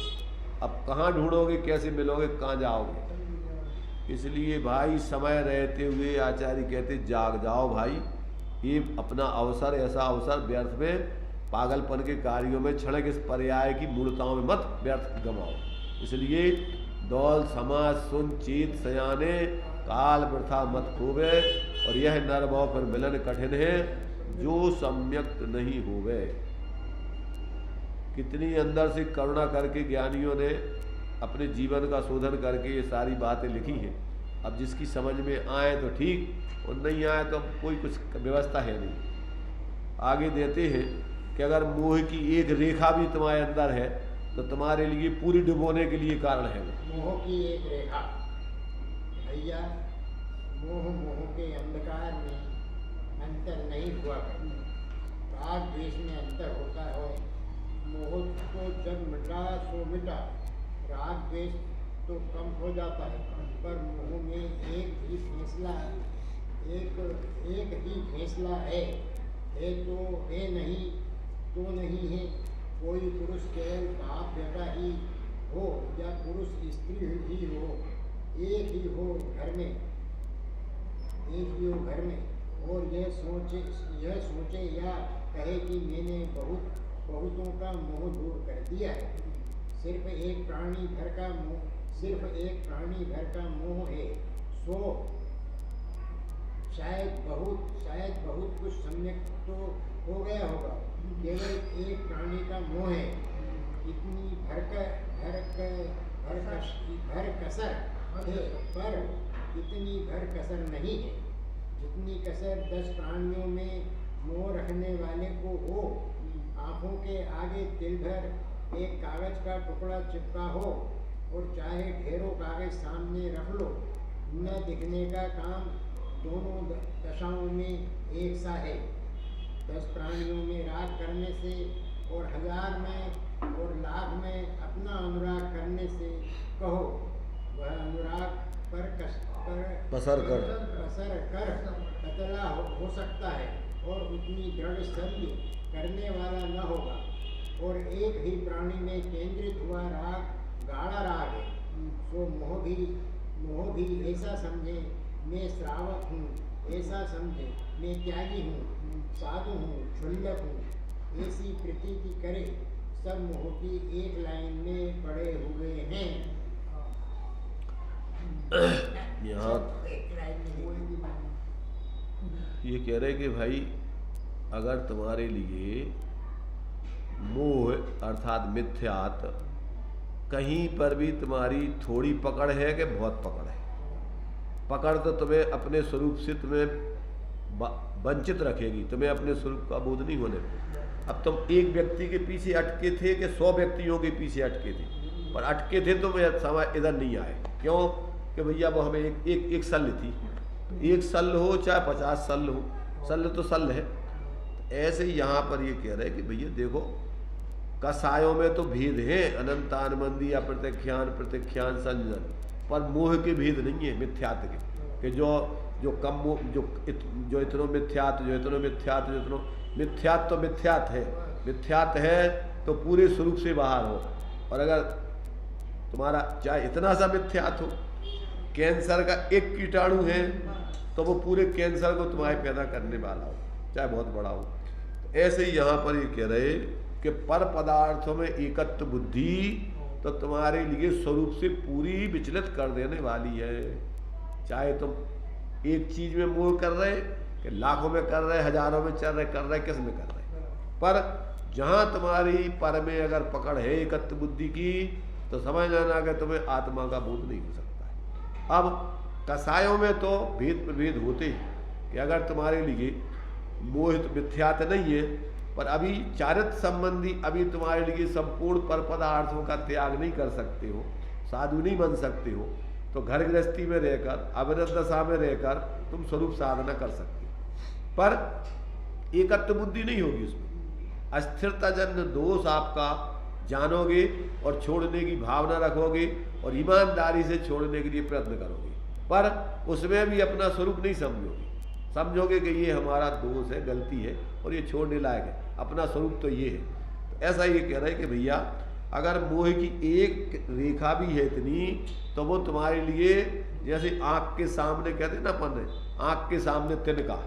अब कहाँ ढूंढोगे, कैसे मिलोगे, कहाँ जाओगे? इसलिए भाई समय रहते हुए आचार्य कहते जाग जाओ भाई, ये अपना अवसर, ऐसा अवसर व्यर्थ में पागलपन के कार्यों में क्षणिक इस पर्याय की मूर्ताओं में मत व्यर्थ गमाओ। इसलिए दौल समाज सुन चीत सयाने काल वृथा मत खोवे, और यह नरभव पर मिलन कठिन है जो सम्यक नहीं होवे। कितनी अंदर से करुणा करके ज्ञानियों ने अपने जीवन का शोधन करके ये सारी बातें लिखी हैं। अब जिसकी समझ में आए तो ठीक, और नहीं आए तो कोई कुछ व्यवस्था है नहीं। आगे देते हैं कि अगर मोह की एक रेखा भी तुम्हारे अंदर है तो तुम्हारे लिए पूरी डुबोने के लिए कारण है। मोह की एक रेखा भैया, मोह के अंधकार में अंतर नहीं हुआ करता, राग द्वेष में अंतर होता है। मोह तो जब मिटा सो मिटा, राग द्वेष तो कम हो जाता है, पर मोह में एक ही फैसला है तो है, नहीं तो नहीं है। कोई पुरुष केवल बाप बेटा ही हो या पुरुष स्त्री ही हो, एक ही हो घर में, और यह सोचे या कहे कि मैंने बहुतों का मोह दूर कर दिया है। सिर्फ एक प्राणी भर का मोह है, सो शायद बहुत कुछ सम्यक तो हो गया होगा। केवल एक प्राणी का मोह है, इतनी भर कसर है, पर इतनी भर कसर नहीं है जितनी कसर 10 प्राणियों में मोह रखने वाले को हो। आंखों के आगे तिल भर एक कागज का टुकड़ा चिपका हो और चाहे ढेरों कागज सामने रख लो, न दिखने का काम दोनों दशाओं में एक सा है। 10 प्राणियों में राग करने से और 1000 में और लाख में अपना अनुराग करने से कहो, वह अनुराग पर बसर कर कतला हो सकता है और उतनी दृढ़ संधि करने वाला न होगा। और एक ही प्राणी में केंद्रित हुआ राग गाढ़ा राग है। सो मोह भी ऐसा समझे मैं श्रावक हूँ, ऐसा समझे मैं त्यागी हूँ, साधु हूँ, क्षुल्लक हूँ, ऐसी प्रतीति करे। सब मोह की एक लाइन में पड़े हुए हैं। यहाँ ये कह रहे कि भाई अगर तुम्हारे लिए मोह अर्थात मिथ्यात कहीं पर भी तुम्हारी थोड़ी पकड़ है कि बहुत पकड़ है, पकड़ तो तुम्हें अपने स्वरूप से तुम्हें वंचित रखेगी, तुम्हें अपने स्वरूप का बोध नहीं होने। अब तुम एक व्यक्ति के पीछे अटके थे कि 100 व्यक्तियों के पीछे अटके थे, पर अटके थे तो मैं समय इधर नहीं आए। क्यों? कि भैया वो हमें एक सल्ल थी, एक सल्ल हो चाहे 50 सल्ल हो, सल्ल तो सल्ल है। ऐसे ही यहाँ पर ये कह रहे हैं कि भैया देखो कसायों में तो भेद है, अनंतान मंदी या प्रत्यख्यान संजन, पर मोह के भेद नहीं है मिथ्यात के, कि जो कम जो इतनो मिथ्यात तो मिथ्यात है तो पूरे स्वरूप से बाहर हो। और अगर तुम्हारा चाहे इतना सा मिथ्यात हो, कैंसर का एक कीटाणु है तो वो पूरे कैंसर को तुम्हारे पैदा करने वाला हो, चाहे बहुत बड़ा हो। तो ऐसे ही यहाँ पर ये कह रहे कि पर पदार्थों में एकत्व बुद्धि तो तुम्हारे लिए स्वरूप से पूरी विचलित कर देने वाली है। चाहे तुम एक चीज में मोह कर रहे कि लाखों में कर रहे, हजारों में चल रहे, कर रहे, किस में कर रहे, पर जहां तुम्हारी पर में अगर पकड़ है एकत्व बुद्धि की तो समझ जाना कि तुम्हें आत्मा का बोध नहीं हो सकता है। अब कसायों में तो भेद प्रभेद होते हैं कि अगर तुम्हारे लिए मोहित मिथ्यात नहीं है, पर अभी चारित्र संबंधी अभी तुम्हारे लिए संपूर्ण पर पदार्थों का त्याग नहीं कर सकते हो, साधु नहीं बन सकते हो, तो घर गृहस्थी में रहकर अविरत दशा में रहकर तुम स्वरूप साधना कर सकते हो, पर एकत्व बुद्धि नहीं होगी। उसमें अस्थिरता जन्य दोष आपका जानोगे और छोड़ने की भावना रखोगे और ईमानदारी से छोड़ने के लिए प्रयत्न करोगे, पर उसमें भी अपना स्वरूप नहीं समझोगे। समझोगे कि ये हमारा दोष है, गलती है और ये छोड़ने लायक है, अपना स्वरूप तो ये है। तो ऐसा ये कह रहे हैं कि भैया अगर मोह की एक रेखा भी है इतनी तो वो तुम्हारे लिए जैसे आँख के सामने कहते हैं ना अपन, आँख के सामने तिनका,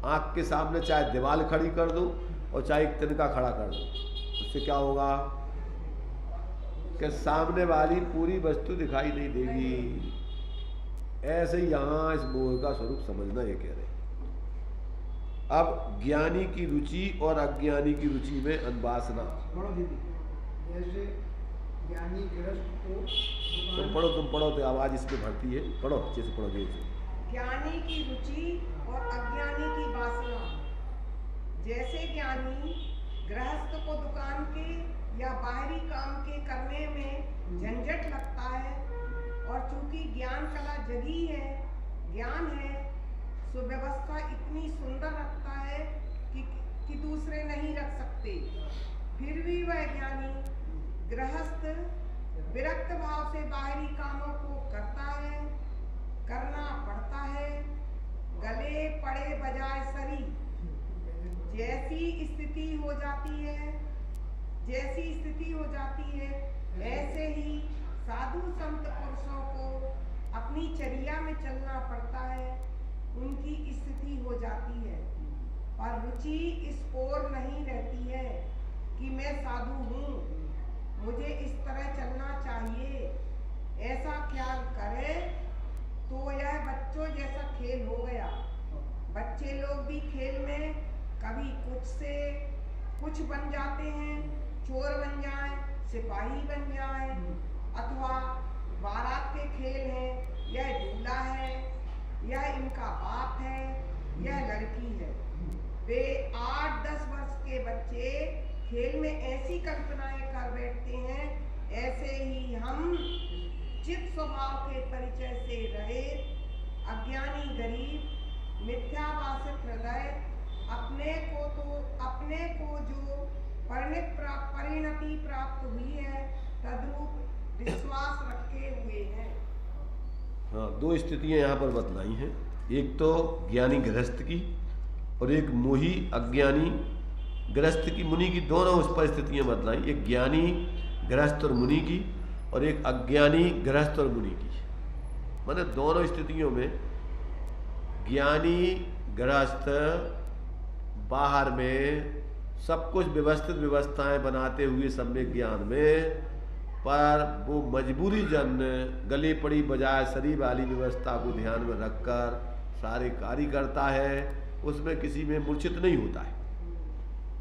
आँख के सामने चाहे दीवार खड़ी कर दो और चाहे एक तिनका खड़ा कर दो, उससे क्या होगा कि सामने वाली पूरी वस्तु दिखाई नहीं देगी। ऐसे ही यहाँ इस मोह का स्वरूप समझना ये कह रहे हैं। अब ज्ञानी की रुचि और अज्ञानी की रुचि में अनवासना। जैसे ज्ञानी गृहस्थ को तुम पढ़ो तो आवाज इसमें भरती है, पढ़ो अच्छे से, पढ़ो जोर से। ज्ञानी की रुचि और अज्ञानी की वासना। जैसे ज्ञानी गृहस्थ को दुकान के या बाहरी काम के करने में झंझट लगता है और चूंकि ज्ञान कला जगी है, ज्ञान है, सुव्यवस्था इतनी सुंदर रखता है कि दूसरे नहीं रख सकते, फिर भी वह ज्ञानी गृहस्थ विरक्त भाव से बाहरी कामों को करता है, करना पड़ता है, गले पड़े बजाय सरी। जैसी स्थिति हो जाती है ऐसे ही साधु संत पुरुषों को अपनी चर्या में चलना पड़ता है, उनकी स्थिति हो जाती है, और रुचि इस ओर नहीं रहती है कि मैं साधु हूँ, मुझे इस तरह चलना चाहिए। ऐसा ख्याल करे तो यह बच्चों जैसा खेल हो गया। बच्चे लोग भी खेल में कभी कुछ से कुछ बन जाते हैं, चोर बन जाएं, सिपाही बन जाएं, अथवा बारात के खेल हैं, यह दूल्हा है, यह इनका बाप है, यह लड़की है। वे 8-10 वर्ष के बच्चे खेल में ऐसी कल्पनाएं कर बैठते हैं। ऐसे ही हम चित्त स्वभाव के परिचय से रहे अज्ञानी गरीब मिथ्याभाषित हृदय अपने को जो परिणति प्राप्त हुई है तद्रूप विश्वास रखे हुए हैं। हाँ, दो स्थितियां यहाँ पर बतलाई हैं, एक तो ज्ञानी गृहस्थ की और एक मोही अज्ञानी गृहस्थ की, मुनि की, दोनों उस पर स्थितियाँ बतलाई। एक ज्ञानी गृहस्थ और मुनि की और एक अज्ञानी गृहस्थ और मुनि की। माने दोनों स्थितियों में ज्ञानी गृहस्थ बाहर में सब कुछ व्यवस्थित व्यवस्थाएं बनाते हुए सम्यक ज्ञान में, पर वो मजबूरी जन गले पड़ी बजाय शरीर वाली व्यवस्था को ध्यान में रखकर सारे कार्य करता है, उसमें किसी में मूर्छित नहीं होता है।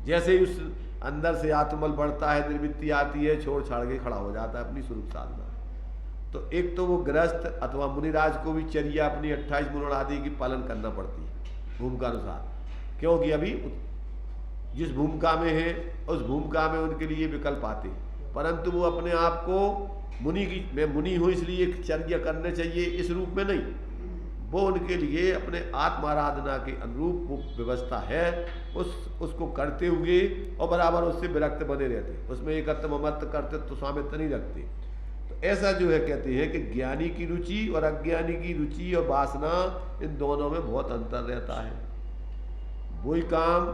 जैसे ही उस अंदर से आत्मबल बढ़ता है, निर्वृत्ति आती है, छोड़ छाड़ के खड़ा हो जाता है अपनी स्वरूप साधना। तो एक तो वो गृहस्थ अथवा मुनिराज को भी चर्या अपनी 28 गुण आदि की पालन करना पड़ती है भूमिका अनुसार, क्योंकि अभी जिस भूमिका में है उस भूमिका में उनके लिए विकल्प आते हैं, परंतु वो अपने आप को मुनि की, मैं मुनि हूँ इसलिए चर्या करने चाहिए इस रूप में नहीं, वो उनके लिए अपने आत्माराधना के अनुरूप वो व्यवस्था है, उसको करते हुए और बराबर उससे विरक्त बने रहते, उसमें एकत्व ममत्व करते तो स्वामित्व नहीं रखते। तो ऐसा जो है कहते हैं कि ज्ञानी की रुचि और अज्ञानी की रुचि और वासना, इन दोनों में बहुत अंतर रहता है। वही काम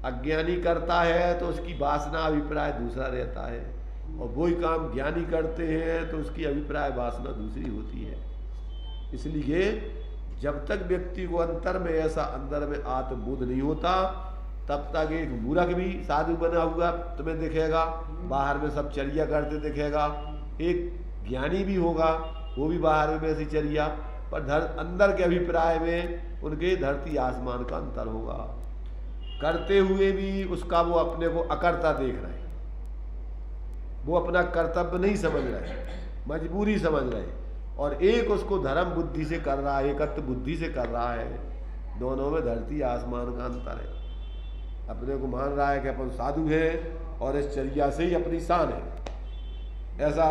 अज्ञानी करता है तो उसकी वासना अभिप्राय दूसरा रहता है, और वही काम ज्ञानी करते हैं तो उसकी अभिप्राय वासना दूसरी होती है। इसलिए जब तक व्यक्ति को अंतर में ऐसा अंदर में आत्मबोध नहीं होता तब तक एक मूर्ख भी साधु बना हुआ तुम्हें दिखेगा, बाहर में सब चर्या करते दिखेगा। एक ज्ञानी भी होगा, वो भी बाहर में ऐसी चर्या, पर अंदर के अभिप्राय में उनके धरती आसमान का अंतर होगा। करते हुए भी उसका वो अपने को अकर्ता देख रहे हैं, वो अपना कर्तव्य नहीं समझ रहे, मजबूरी समझ रहे, और एक उसको धर्म बुद्धि से कर रहा है, एकत्व बुद्धि से कर रहा है। दोनों में धरती आसमान का अंतर है। अपने को मान रहा है कि अपन साधु है और इस चर्या से ही अपनी शान है, ऐसा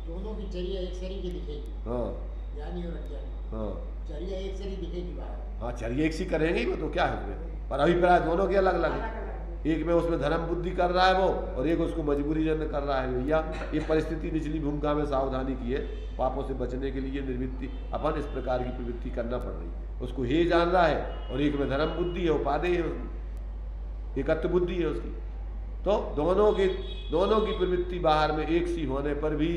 दोनों की चर्या एक सरी की दिखेगी। हाँ ज्ञानी और अज्ञानी, हाँ चर्या एक सरी दिखेगी बाहर। हाँ, चर्या एक सी करेंगे वो तो क्या है उसमें, पर अभिप्राय दोनों के अलग अलग है। एक में उसमें धर्म बुद्धि कर रहा है वो, और एक उसको मजबूरी जन कर रहा है। भैया ये परिस्थिति निचली भूमिका में सावधानी की है, पापों से बचने के लिए निर्वृत्ति अपन इस प्रकार की प्रवृत्ति करना पड़ रही है। उसको हे जान रहा है, और एक में धर्म बुद्धि है, उपाधि है, एकत्व बुद्धि है उसकी। तो दोनों की प्रवृत्ति बाहर में एक सी होने पर भी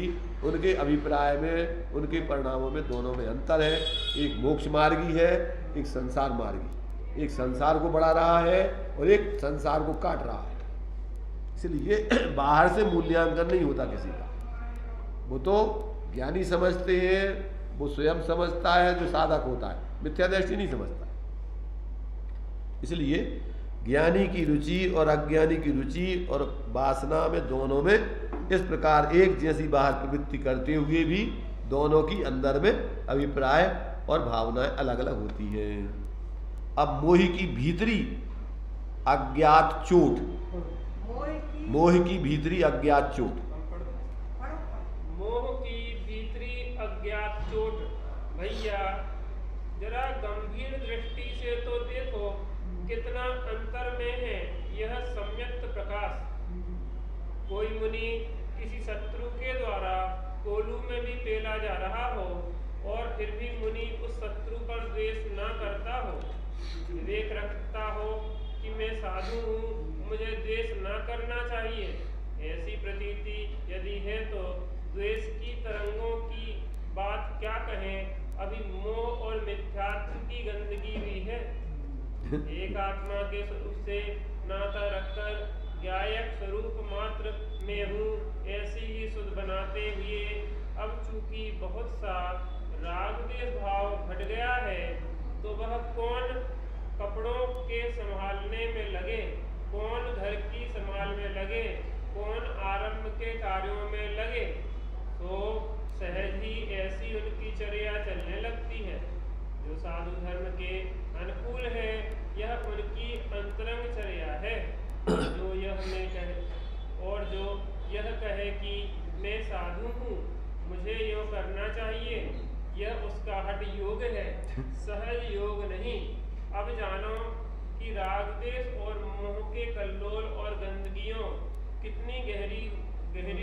उनके अभिप्राय में, उनके परिणामों में दोनों में अंतर है। एक मोक्ष मार्गी है, एक संसार मार्गी। एक संसार को बढ़ा रहा है और एक संसार को काट रहा है। इसलिए बाहर से मूल्यांकन नहीं होता किसी का। वो तो ज्ञानी समझते हैं, वो स्वयं समझता है, जो साधक होता है मिथ्या दृष्टि नहीं समझता। इसलिए ज्ञानी की रुचि और अज्ञानी की रुचि और वासना में, दोनों में इस प्रकार एक जैसी बाहर प्रवृत्ति करते हुए भी दोनों की अंदर में अभिप्राय और भावनाएं अलग अलग होती हैं। अब मोह की भीतरी अज्ञात चोट, मोह की भीतरी अज्ञात चोट, मोह की भीतरी अज्ञात चोट। भैया जरा गंभीर दृष्टि से तो देखो कितना अंतर में है यह सम्यक्त प्रकाश। कोई मुनि किसी शत्रु के द्वारा कोलू में भी पेला जा रहा हो और फिर भी मुनि उस शत्रु पर द्वेष न करता हो, विवेक रखता हो कि मैं साधु हूँ, मुझे द्वेष न करना चाहिए, ऐसी प्रतीति यदि है तो द्वेष की तरंगों की बात क्या कहें। अभी मोह और मिथ्यात्व की गंदगी भी है। एक आत्मा के स्वरूप से नाता रखकर ज्ञायक स्वरूप मात्र में हूँ ऐसी ही सुध बनाते हुए अब चूंकि बहुत सा राग देश भाव घट गया है, तो वह कौन कपड़ों के संभालने में लगे, कौन घर की संभाल में लगे, कौन आरंभ के कार्यों में लगे, तो सहज ही ऐसी उनकी चर्या चलने लगती है जो साधु धर्म के अनुकूल है। यह उनकी अंतरंग चर्या है। जो यह मैं कहे और जो यह कहे कि मैं साधु हूँ, मुझे यो करना चाहिए, यह उसका हठ योग है, सहज योग नहीं। अब जानो कि राग देश और मोह के कल्लोल और गंदगियों कितनी गहरी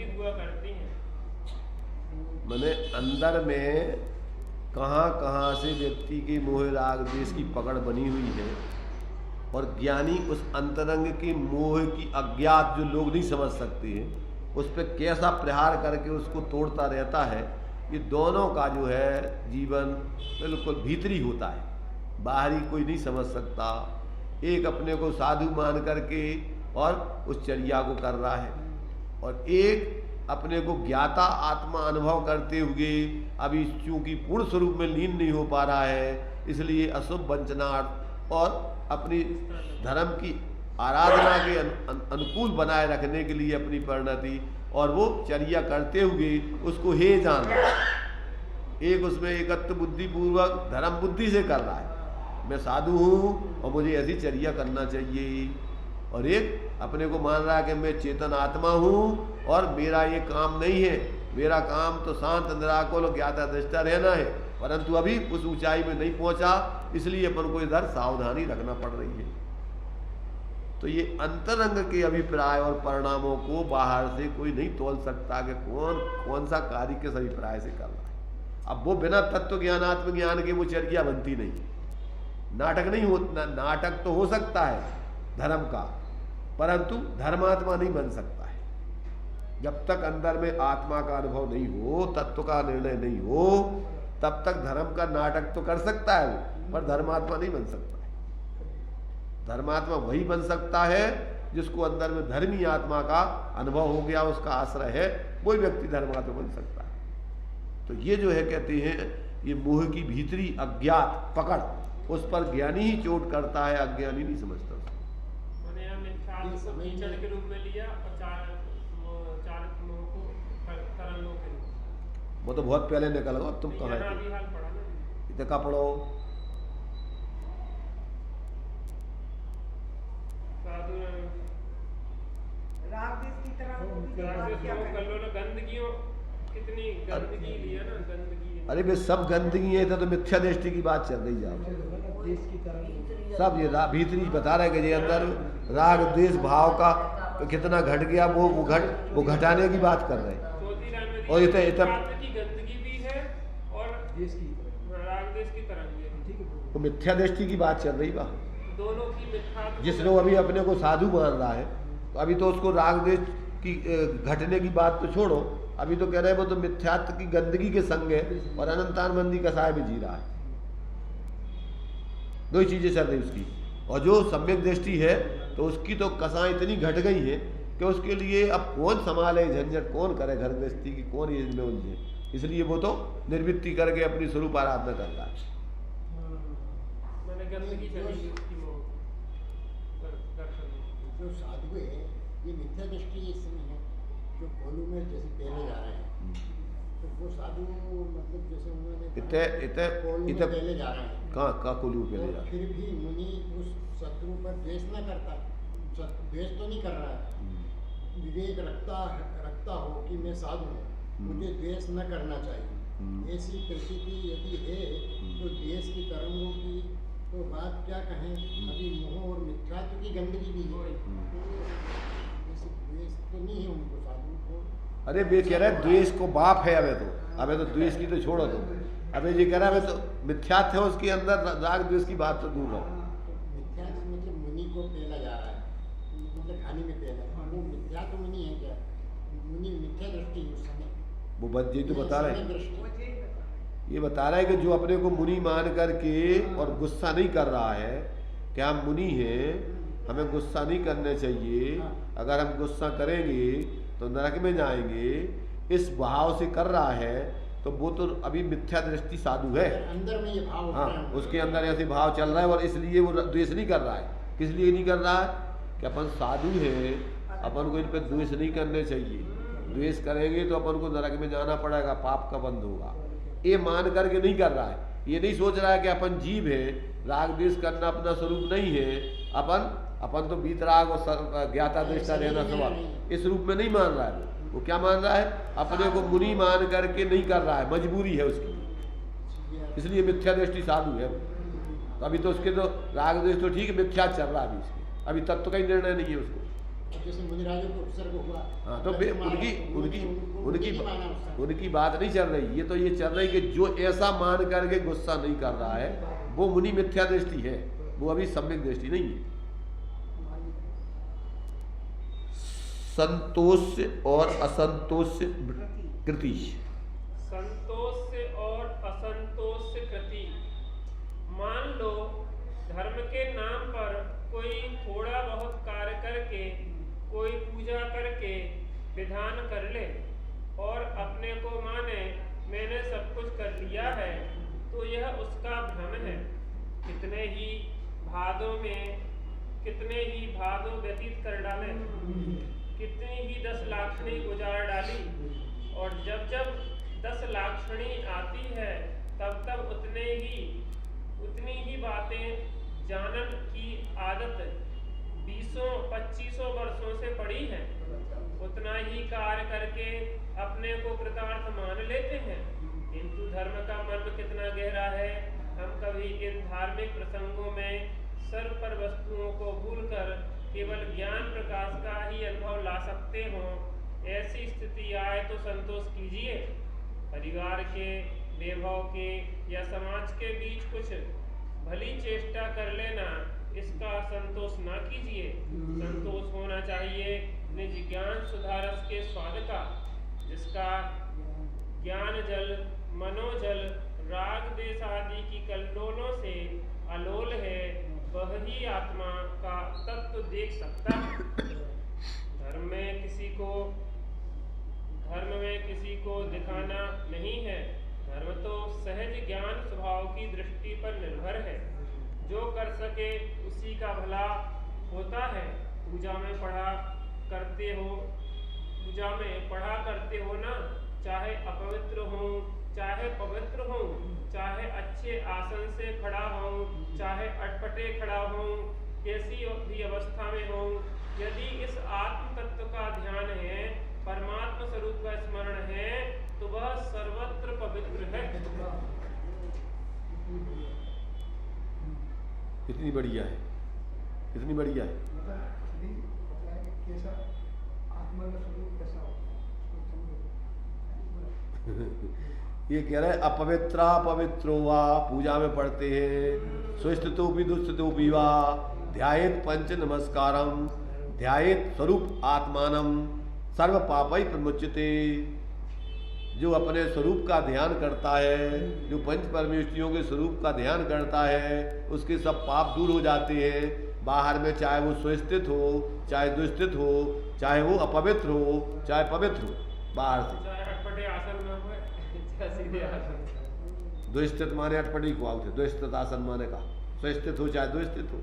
हुआ करती हैं। मैंने अंदर में कहाँ कहाँ से व्यक्ति के मोह राग देश की पकड़ बनी हुई है, और ज्ञानी उस अंतरंग की मोह की अज्ञात जो लोग नहीं समझ सकते हैं उस पर कैसा प्रहार करके उसको तोड़ता रहता है। ये दोनों का जो है जीवन बिल्कुल भीतरी होता है, बाहरी कोई नहीं समझ सकता। एक अपने को साधु मान करके और उस चर्या को कर रहा है, और एक अपने को ज्ञाता आत्मा अनुभव करते हुए अभी चूंकि पूर्ण स्वरूप में लीन नहीं हो पा रहा है, इसलिए अशुभ वंचनार्थ और अपनी धर्म की आराधना के अनुकूल बनाए रखने के लिए अपनी परिणति और वो चर्या करते हुए उसको हे जान रहा है। एक उसमें एकत्व बुद्धि पूर्वक धर्म बुद्धि से कर रहा है, मैं साधु हूँ और मुझे ऐसी चर्या करना चाहिए, और एक अपने को मान रहा है कि मैं चेतन आत्मा हूँ और मेरा ये काम नहीं है, मेरा काम तो शांत निराकुल ज्ञाता दृष्टा रहना है, परंतु अभी उस ऊंचाई में नहीं पहुंचा, इसलिए अपन को इधर सावधानी रखना पड़ रही है। तो ये अंतरंग के अभिप्राय और परिणामों को बाहर से कोई नहीं तोल सकता कि कौन सा कार्य किस अभिप्राय से कर रहा है। अब वो बिना तत्व ज्ञान आत्म ज्ञान के वो चर्या बनती नहीं, नाटक नहीं होता। नाटक तो हो सकता है धर्म का, परंतु धर्मात्मा नहीं बन सकता है जब तक अंदर में आत्मा का अनुभव नहीं हो, तत्व का निर्णय नहीं हो, तब तक धर्म का नाटक तो कर सकता है वो, पर धर्मात्मा नहीं बन सकता है। धर्मात्मा वही बन सकता है जिसको अंदर में धर्मी आत्मा का अनुभव हो गया, उसका आश्रय है, वही व्यक्ति धर्मात्मा बन सकता है। तो ये जो है कहते हैं ये मोह की भीतरी अज्ञात पकड़, उस पर ज्ञानी ही चोट करता है, अज्ञानी नहीं समझता उसको। मैंने यहाँ मिथ्यात्व को कीचड़ के रूप में लिया और चालक मोह को तरंगों के रूप में। वो तो बहुत पहले निकल गया, अब तुम कहाँ यहाँ थे? भी हाल पड़ा ना। इतना का पढ़ो। साधु राग देश की तरह वो भी राग बात देश क्या को करें? कल्लोल गंदगियों, कितनी गंदगी लिया ना, गंदगी। अरे वे सब गंदगी है, तो मिथ्या दृष्टि की बात चल रही जाओ। देश की तरह सब ये भीतरी बता रहे कि ये अंदर राग द्वेष भाव का तो कितना घट गया, वो घटाने की बात कर रहे हैं। चौथी लाइन में और इतना मिथ्यात्व की गंदगी भी है और देश की तरह राग देश की तरंग भी है। ठीक है। वो मिथ्या दृष्टि की बात चल रही बा। दोनों की मिथ्यात्व। जिस लोग अभी अपने को साधु मान रहा है, तो अभी तो उसको राग द्वेष की घटने की बात तो छोड़ो, अभी तो कह रहे हैं वो तो मिथ्यात्व की गंदगी के संग है और अनंतानबंदी कसाय में जी रहा है। दो ही चीजें चल रही उसकी। और जो सम्यक दृष्टि है तो उसकी तो कसाएं इतनी घट गई है कि उसके लिए अब कौन संभाले झंझट, कौन करे घर गृहस्थी की, कौन इसमें उलझे, इसलिए वो तो निर्वृत्ति करके अपनी स्वरूप आराधना कर रहा है। मैंने गंदगी चली गई उसकी मोह दर्शन में। जो साधु है ये मिथ्या दृष्टि इसमें है, जो कोलू में जैसे पहले जा रहे हैं, तो वो साधु मतलब जैसे उन्होंने कोलू में पहले जा रहे हैं, कहाँ कोलू पे ले जा, फिर भी मुनि उस शत्रु पर द्वेष न करता, द्वेष तो नहीं कर रहा है, विवेक रखता हो कि मैं साधु हूँ, मुझे द्वेष न करना चाहिए, ऐसी परिस्थिति यदि है तो द्वेष की तरंगों की तो बात क्या कहें। अभी मोह और मिथ्यात्व की गंदगी भी है, ऐसे द्वेष तो नहीं है उनको साधु को। अरे वे कह रहे हैं द्वेष को बाप है, अबे तो द्वेष की तो छोड़ो तुम, अबे ये कह रहा है तो मिथ्यात्व है उसके अंदर, राग द्वेष की बात तो दूर रहो। मिथ्यात्व मतलब मुनि को पहला जा रहा है, मतलब खाने में पहला, वो मिथ्यात्व मुनि है क्या? मुनि मिथ्या दृष्टि उस समय, वो बस यही तो बता रहे हैं, वो यही बता ये बता रहा है कि जो अपने को मुनि मान करके और गुस्सा नहीं कर रहा है कि हम मुनि हैं, हमें गुस्सा नहीं करना चाहिए, अगर हम गुस्सा करेंगे तो नरक में जाएंगे, इस भाव से कर रहा है तो वो तो अभी मिथ्या दृष्टि साधु है। अंदर में ये भाव हाँ, उसके अंदर ऐसे भाव चल रहा है और इसलिए वो द्वेष नहीं कर रहा है। किस लिए नहीं कर रहा है कि अपन साधु है, अपन को इन पर द्वेष नहीं करने चाहिए, द्वेष करेंगे तो अपन को नरक में जाना पड़ेगा, पाप का बंध होगा, ये मान करके नहीं कर रहा है। ये नहीं सोच रहा है कि अपन जीव है, राग द्वेष करना अपना स्वरूप नहीं है, अपन तो बीतराग और ज्ञाता दृष्टा रहना स्वभाव, इस रूप में नहीं मान रहा है। वो क्या मान रहा है, अपने को मुनि मान करके नहीं कर रहा है, मजबूरी है उसकी, इसलिए मिथ्या दृष्टि साधु है। तो अभी तो उसके तो राग द्वेष तो ठीक है, मिथ्या चल रहा है अभी इसके, अभी तत्व का ही निर्णय नहीं है उसको। जैसे मुनिराजों को उपसर्ग हुआ, हाँ, तो उनकी बात नहीं चल रही, ये तो ये चल रही कि जो ऐसा मान करके गुस्सा नहीं कर रहा है वो मुनि मिथ्या दृष्टि है, वो अभी सम्यक दृष्टि नहीं है। संतोष और असंतोष कृति, संतोष और असंतोष कृति। मान लो धर्म के नाम पर कोई थोड़ा बहुत कार्य करके, कोई पूजा करके विधान कर ले और अपने को माने मैंने सब कुछ कर लिया है, तो यह उसका भ्रम है। कितने ही भादों व्यतीत कर डाले, कितनी ही 10 लाखनी गुजार डाली, और जब 10 लाखनी आती है तब उतनी ही बातें जानन की आदत 20-25 वर्षों से पड़ी है। उतना ही कार्य करके अपने को कृतार्थ मान लेते हैं, किंतु धर्म का मर्म कितना गहरा है, हम कभी इन धार्मिक प्रसंगों में सर्वपर वस्तुओं को भूलकर केवल ज्ञान प्रकाश का ही अनुभव ला सकते हो। ऐसी स्थिति आए तो संतोष कीजिए। परिवार के, वैभव के या समाज के बीच कुछ भली चेष्टा कर लेना, इसका संतोष ना कीजिए। संतोष होना चाहिए निज ज्ञान सुधारस के स्वाद का, जिसका ज्ञान जल, मनोजल, राग देश आदि की कल्लोलों से अलोल है, वह ही आत्मा का तत्व देख सकता है। धर्म में किसी को दिखाना नहीं है। धर्म तो सहज ज्ञान स्वभाव की दृष्टि पर निर्भर है। जो कर सके उसी का भला होता है। पूजा में पढ़ा करते हो ना, चाहे अपवित्र हो चाहे पवित्र हो, चाहे अच्छे आसन से खड़ा हो चाहे अटपटे खड़ा हो, कैसी भी अवस्था में हो, यदि इस आत्म तत्व का ध्यान है, परमात्मा स्वरूप का स्मरण है, तो वह सर्वत्र पवित्र है। कितनी बढ़िया है, कितनी बढ़िया है। ये कह रहे अपवित्रा पवित्रो वा, पूजा में पढ़ते हैं, स्वस्थितोपि दुस्थितोपि वा, ध्यायेत पंच नमस्कारम, ध्यायेत स्वरूप आत्मानम, सर्व पापै प्रमुच्यते। जो अपने स्वरूप का ध्यान करता है, जो पंच परमेष्ठियों के स्वरूप का ध्यान करता है, उसके सब पाप दूर हो जाते हैं। बाहर में चाहे वो स्वस्थित हो चाहे दुस्थित हो, चाहे वो अपवित्र हो चाहे पवित्र हो, बाहर से द्वैस्थित माने अटपटी को आउट है, द्वैस्थित आसन माने का स्वस्थित हो चाहे द्वैस्थित हो।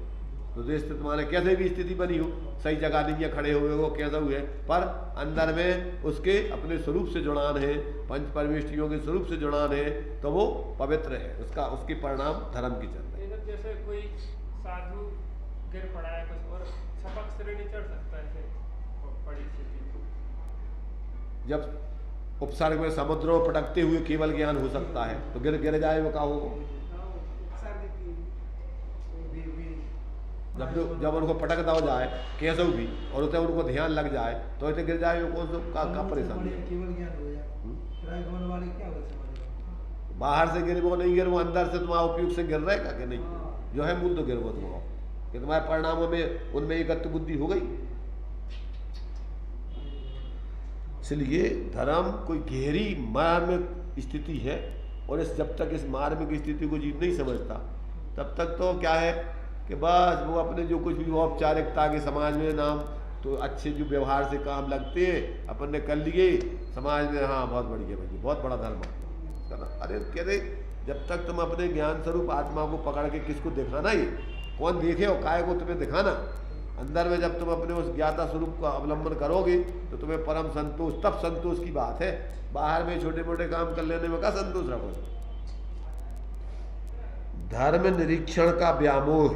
तो द्वैस्थित माने कैसे भी स्थिति बनी हो, सही जगह नहीं है, खड़े हुए वो कैसा हुए, पर अंदर में उसके अपने स्वरूप से जुड़ान है, पंच परमेष्ठियों के स्वरूप से जुड़ान है, तो वो पवित्र है। उसके परिणाम धर्म की चल रहे हैं। जैसे कोई साधु गिर पड़ा है कुछ और छपक से नहीं चढ़ सकता है बड़ी स्थिति। जब उपसर्ग में समुद्रों पटकते हुए केवल ज्ञान हो सकता है, तो गिर जाए वो का हो। जब उनको पटकता हो जाए कैसे भी, और उसे उनको ध्यान लग जाए, तो ऐसे गिर जाए वो कौन सा का परेशान। बाहर से गिर वो नहीं गिर, वो अंदर से तुम्हारा उपयोग से गिर रहे का कि नहीं, जो है मूल तो गिर वो तुम्हारा, कि तुम्हारे परिणामों में उनमें एकत्व बुद्धि हो गई। इसलिए धर्म कोई गहरी मार्मिक स्थिति है, और जब तक इस मार्मिक स्थिति को जीव नहीं समझता, तब तक तो क्या है कि बस वो अपने जो कुछ भी औपचारिकता के समाज में नाम, तो अच्छे जो व्यवहार से काम लगते हैं अपन ने कर लिए समाज में, हाँ बहुत बढ़िया भाई, बहुत बड़ा धर्म है। अरे कहते जब तक तुम अपने ज्ञान स्वरूप आत्मा को पकड़ के किसको दिखाना, ये कौन देखे और काय को तुम्हें दिखाना, अंदर में जब तुम अपने उस ज्ञाता स्वरूप का अवलंबन करोगे तो तुम्हें परम संतोष, तब संतोष की बात है। बाहर में छोटे मोटे काम कर लेने में क्या संतोष रखो। धर्म निरीक्षण का व्यामोह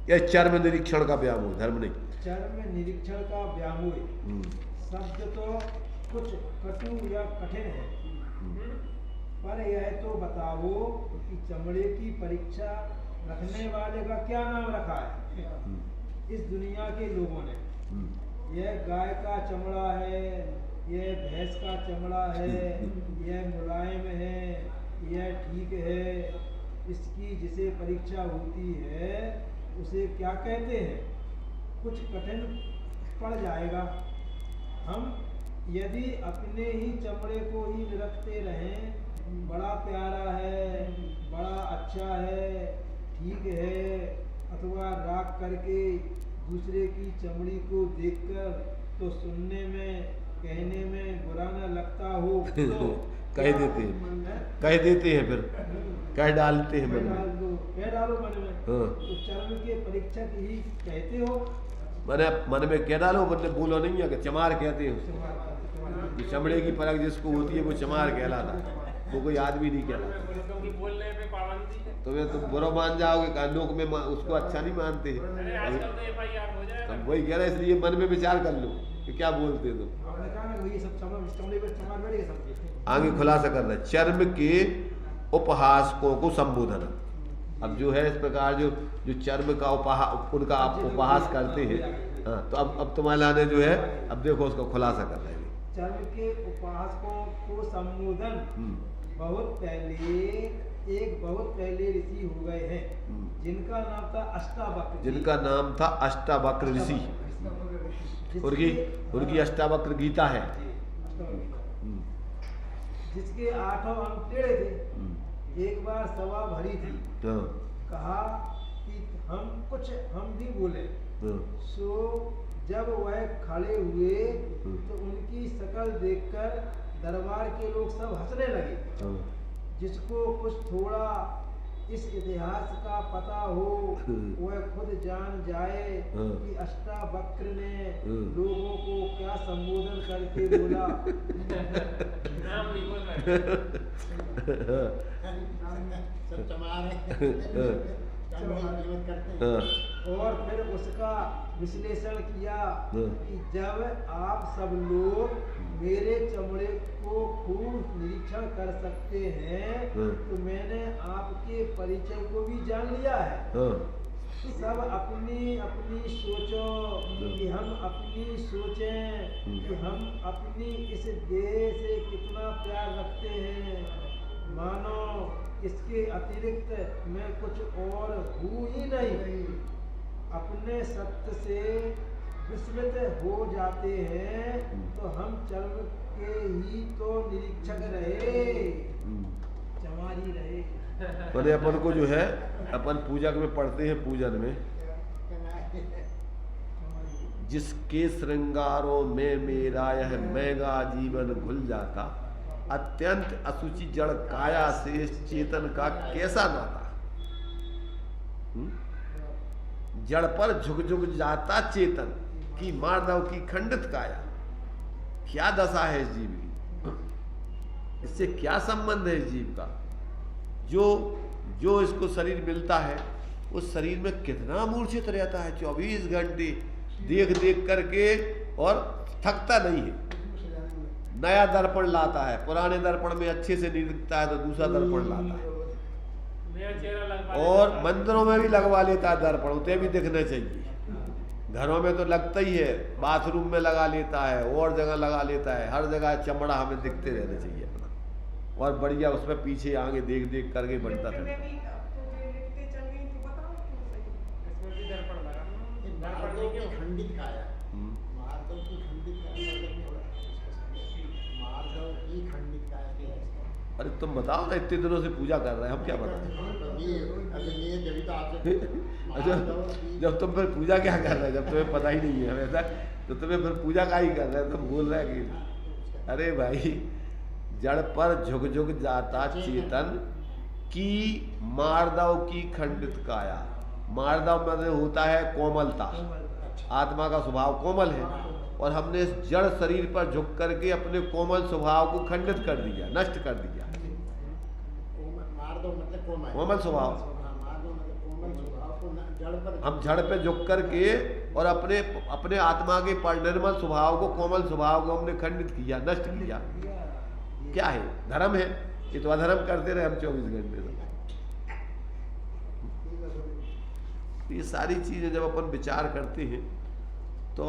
या चर्म निरीक्षण का व्यामोह, धर्म नहीं, चर्म निरीक्षण का व्यामोह शब्द तो कुछ कटु या कठिन है, पर यह तो बताओ कि चमड़े की परीक्षा रखने वाले का क्या नाम रखा है इस दुनिया के लोगों ने। यह गाय का चमड़ा है, यह भैंस का चमड़ा है, यह मुलायम है, यह ठीक है, इसकी जिसे परीक्षा होती है उसे क्या कहते हैं। कुछ कठिन पड़ जाएगा। हम यदि अपने ही चमड़े को ही निरखते रहें, बड़ा प्यारा है, बड़ा अच्छा है, ठीक है, अथवा राग करके दूसरे की चमड़ी को देखकर तो सुनने में कहने में बुरा न लगता हो तो कह देते हैं, फिर कह डालते हैं मन में, कह डालो मन में। तो चर्म के परीक्षक ही कहते हो, मैंने मन में कह डालो, मतलब बोलो नहीं है कि चमार कहते हैं। चमड़े की परख जिसको होती है वो चमार कहलाता है, वो कोई आदमी नहीं कहलाता। बोलने पे पाबंदी है तो वे तुम बुरा मान जाओगे, लोक में उसको अच्छा नहीं मानते हैं। तो वही कह रहे, इसलिए मन में विचार कर लो कि क्या बोलते हो तुम। आगे खुलासा कर रहे चर्म के उपहासकों को संबोधन। अब जो है इस प्रकार जो चर्म का उनका आप उपहास करते हैं, हाँ, तो अब तुम्हारे लाने जो है, अब देखो उसका खुलासा कर रहे हैं। चर्म के उपहासकों को संबोधन बहुत पहले ऋषि हो गए हैं, जिनका नाम था अष्टावक्र ऋषि। उनकी अष्टावक्र गीता है। जिसके 8 अंग टेढ़े थे। एक बार सभा भरी थी, कहा कि हम भी बोले। सो जब वह खड़े हुए तो उनकी शक्ल देखकर दरबार के लोग सब हंसने लगे। जिसको कुछ थोड़ा इस इतिहास का पता हो वह खुद जान जाए कि अष्टावक्र ने लोगों को क्या संबोधन करके बोला। नाम नहीं बोल रहा और फिर उसका विश्लेषण किया कि जब आप सब लोग मेरे चमड़े को खूब निरीक्षण कर सकते हैं तो मैंने आपके परिचय को भी जान लिया है। सब अपनी अपनी सोचो कि हम अपनी सोचें कि हम अपनी इस देह से कितना प्यार रखते हैं, मानो इसके अतिरिक्त मैं कुछ और हूँ ही नहीं। अपने सत्य से विस्मित हो जाते हैं तो हम चर्म के ही तो निरीक्षक रहे, चमारी रहे। मैंने अपन को जो है अपन पूजा में पढ़ते हैं, पूजन में जिसके श्रृंगारों में मेरा यह मैगा जीवन घुल जाता, अत्यंत असुचि जड़ काया से चेतन का कैसा नाता। जड़ पर झुक झुक जाता चेतन की मानव की खंडित काया, क्या दशा है इस जीव की, इससे क्या संबंध है इस जीव का। जो इसको शरीर मिलता है उस शरीर में कितना मूर्छित रहता है, 24 घंटे देख देख करके, और थकता नहीं है। नया दर्पण लाता है, पुराने दर्पण में अच्छे से नहीं दिखता है तो दूसरा दर्पण लाता है, नया चेहरा लगवा और मंदिरों में भी लगवा लेता है दर्पण, उसे भी दिखने चाहिए। घरों में तो लगता ही है, बाथरूम में लगा लेता है, और जगह लगा लेता है, हर जगह चमड़ा हमें दिखते रहना चाहिए अपना, और बढ़िया उसमें पीछे आगे देख देख करके बढ़ता था। इसमें भी दर्पण लगा, दर्पण नहीं क्यों? खंडित काया, माधव की खंडित काया, माधव की खंडित काया। अरे तुम बताओ ना, इतने दिनों से पूजा कर रहे हैं, हम क्या बताएं। अच्छा, जब तुम फिर पूजा क्या कर रहे हैं, जब तुम्हें पता ही नहीं है वैसा, तो तुम्हें फिर पूजा का ही कर रहे हैं, तुम बोल रहे हैं कि अरे भाई, जड़ पर झुक झुक जाता चेतन की मार्दव की खंडित काया। मार्दव मतलब होता है कोमलता, आत्मा का स्वभाव कोमल है, और हमने इस जड़ शरीर पर झुक करके अपने कोमल स्वभाव को खंडित कर दिया, नष्ट कर दिया। कोमल स्वभाव, हम जड़ पे झुक करके और अपने आत्मा के निर्मल स्वभाव को, कोमल स्वभाव को हमने खंडित किया, नष्ट किया। क्या है? धर्म है। ये तो अधर्म करते रहे हम 24 घंटे तक। ये सारी चीजें जब अपन विचार करते हैं तो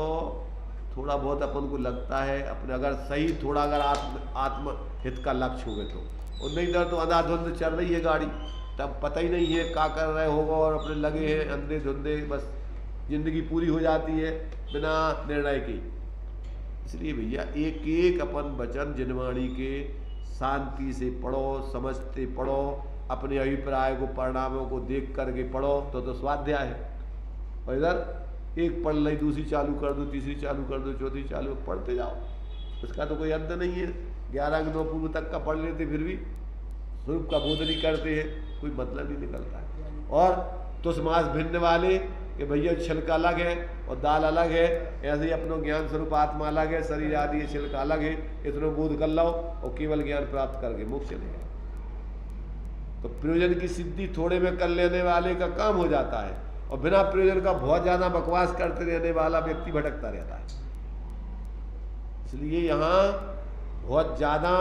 थोड़ा बहुत अपन को लगता है अपने, अगर सही थोड़ा अगर आत्म हित का लक्ष्य हो गए तो, और नहीं इधर तो अंधाधुंध चल रही है गाड़ी, तब पता ही नहीं है क्या कर रहे होगा, और अपने लगे हैं अंधे धुंधे, बस जिंदगी पूरी हो जाती है बिना निर्णय के। इसलिए भैया एक एक अपन वचन जिनवाणी के शांति से पढ़ो, समझते पढ़ो, अपने अभिप्राय को, परिणामों को देख करके पढ़ो तो स्वाध्याय है। और इधर एक पढ़ ली, दूसरी चालू कर दो, तीसरी चालू कर दो, चौथी चालू, पढ़ते जाओ, इसका तो कोई अंत नहीं है। 11 अंग पूर्व तक का पढ़ लेते फिर भी स्वरूप का बोध नहीं करते हैं, कोई मतलब नहीं निकलता है। और तुष्मास भिन्न वाले कि भैया छिलका अलग है और दाल अलग है, ऐसे ही अपनो ज्ञान स्वरूप आत्मा अलग है, शरीर आदि है, छिलका अलग है, इतना बोध कर लो और केवल ज्ञान प्राप्त करके मोक्ष चले गए। तो प्रयोजन की सिद्धि थोड़े में कर लेने वाले का काम हो जाता है, और बिना प्रयोजन का बहुत ज्यादा बकवास करते रहने वाला व्यक्ति भटकता रहता है। इसलिए यहाँ बहुत ज्यादा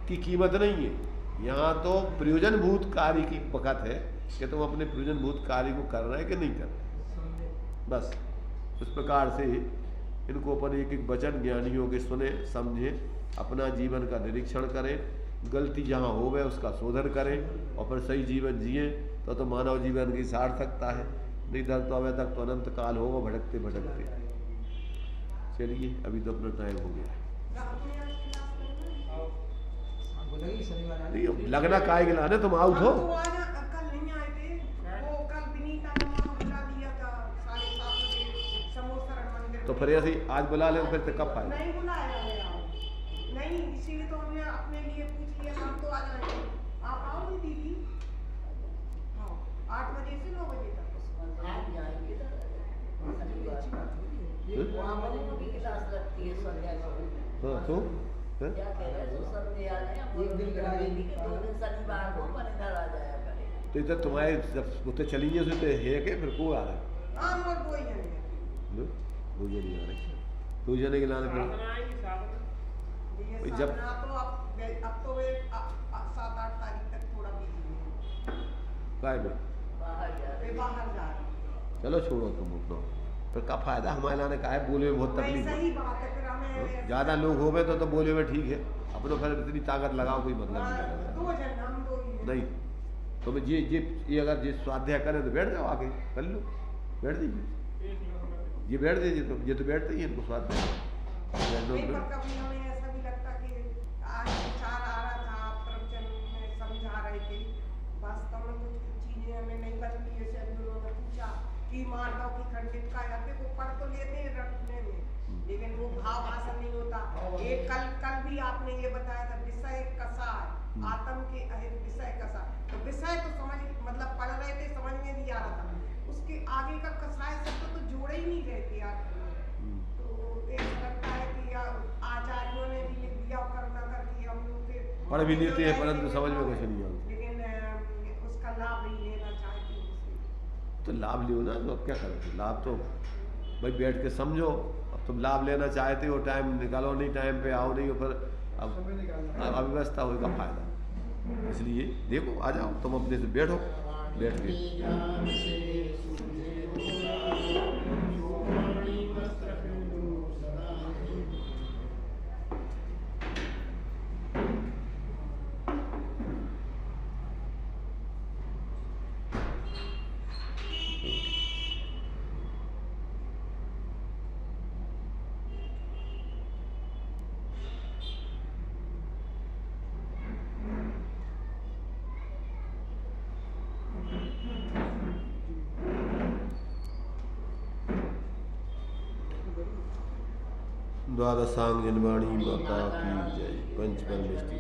की कीमत नहीं है, यहाँ तो प्रयोजन भूत कार्य की वक़्त है कि तुम अपने प्रयोजन भूत कार्य को कर रहे हैं कि नहीं कर रहे। बस उस प्रकार से इनको अपन एक एक वचन ज्ञानियों के सुने, समझे, अपना जीवन का निरीक्षण करें, गलती जहाँ हो गए उसका शोधन करें, और फिर सही जीवन जिए तो मानव जीवन की सार्थकता है। नहीं तक तो अभी तक तो अनंत काल होगा भटकते भटकते। चलिए अभी तो अपना टाइम हो गया। वो लगेगी शनिवार आने। नहीं, अब लगना काहे के लाने, तुम आउट हो। हम तो आज कल नहीं आए थे, वो कल विनीता ने वहाँ बुला दिया था 7:30 बजे समोसरण मंदिर तो में। फिर ऐसे ही आज बुला ले, फिर तो कब फायदा। नहीं बुलाया गया, नहीं, इसीलिए तो हमने अपने लिए पूछ लिया, हम तो आ जाएंगे। आप आओगे दीदी? हाँ, 8 बजे से 9 बजे तक। वहाँ पर उनकी क्लास लगती है संध्या को। हाँ तो हैं? क्या कह रहे हैं संध्या ने एक दिन करा देंगे। 2 दिन शनिवार को अपन इधर आ जाया करें। तो इधर तुम्हारे जब उतने चली गई उसे तो है के फिर को आ रहा है। हाँ, मोर दो ही जने हैं। दो जने आ रहे, 2 जने के लाने फिर साधना आएगी साधना। ये भाई जब- साधना तो अब तो वे 7-8 तारीख तक थोड़ा बिजी हैं, काय में बाहर जा वे रहे बाहर जा रहे हैं। चलो छोड़ो तुम अपना, फिर का फायदा हमारे लाने का है, बोले में बहुत नहीं, तकलीफ सही है। बात है, फिर हमें ज़्यादा लोग हो गए तो बोले में ठीक है, अपनों फिर इतनी ताकत लगाओ कोई मतलब नहीं हाँ, है। 2 जन, हम 2 ही हैं। नहीं तो ये अगर ये स्वाध्याय करें तो बैठ जाओ आके कर लो, बैठ दीजिए, एक लोग ये बैठ दीजिए, तो ये तो बैठते ही हैं इनको स्वाध्याय नहीं, पर कभी हमें ऐसा भी लगता कि आज विचार आ रहा था, प्रवचन में समझा रहे थे, वास्तव में कुछ चीजें हमें नहीं बनती। जैसे अभी उन्होंने पूछा कि मानव की खंडित का या वो पढ़ तो लेते हैं रटने में, लेकिन वो भाव भाषण नहीं होता। एक कल भी आपने ये बताया था, विषय कसा है, आत्म के अहित विषय कसा। तो विषय तो समझ, मतलब पढ़ रहे थे, समझ में भी आ रहा था, उसके आगे का कसाय शब्द तो जोड़े ही नहीं रहे थे यार। तो ऐसा लगता है कि आचार्यों ने भी लिख दिया और करुणा करके हम लोग के पढ़ भी लेते हैं परंतु समझ में कुछ नहीं आता। लेकिन उसका लाभ नहीं लेना चाहते उससे। तो लाभ लियो ना, तो अब क्या करोगे, लाभ तो भाई बैठ के समझो। अब तुम लाभ लेना चाहते हो, टाइम निकालो नहीं, टाइम पे आओ नहीं हो, फिर अब अव्यवस्था होगा फायदा। इसलिए देखो आ जाओ, तुम अपने से बैठो, बैठ के द्वादशांग जनवाणी माता की जय। पंच परमेष्टि।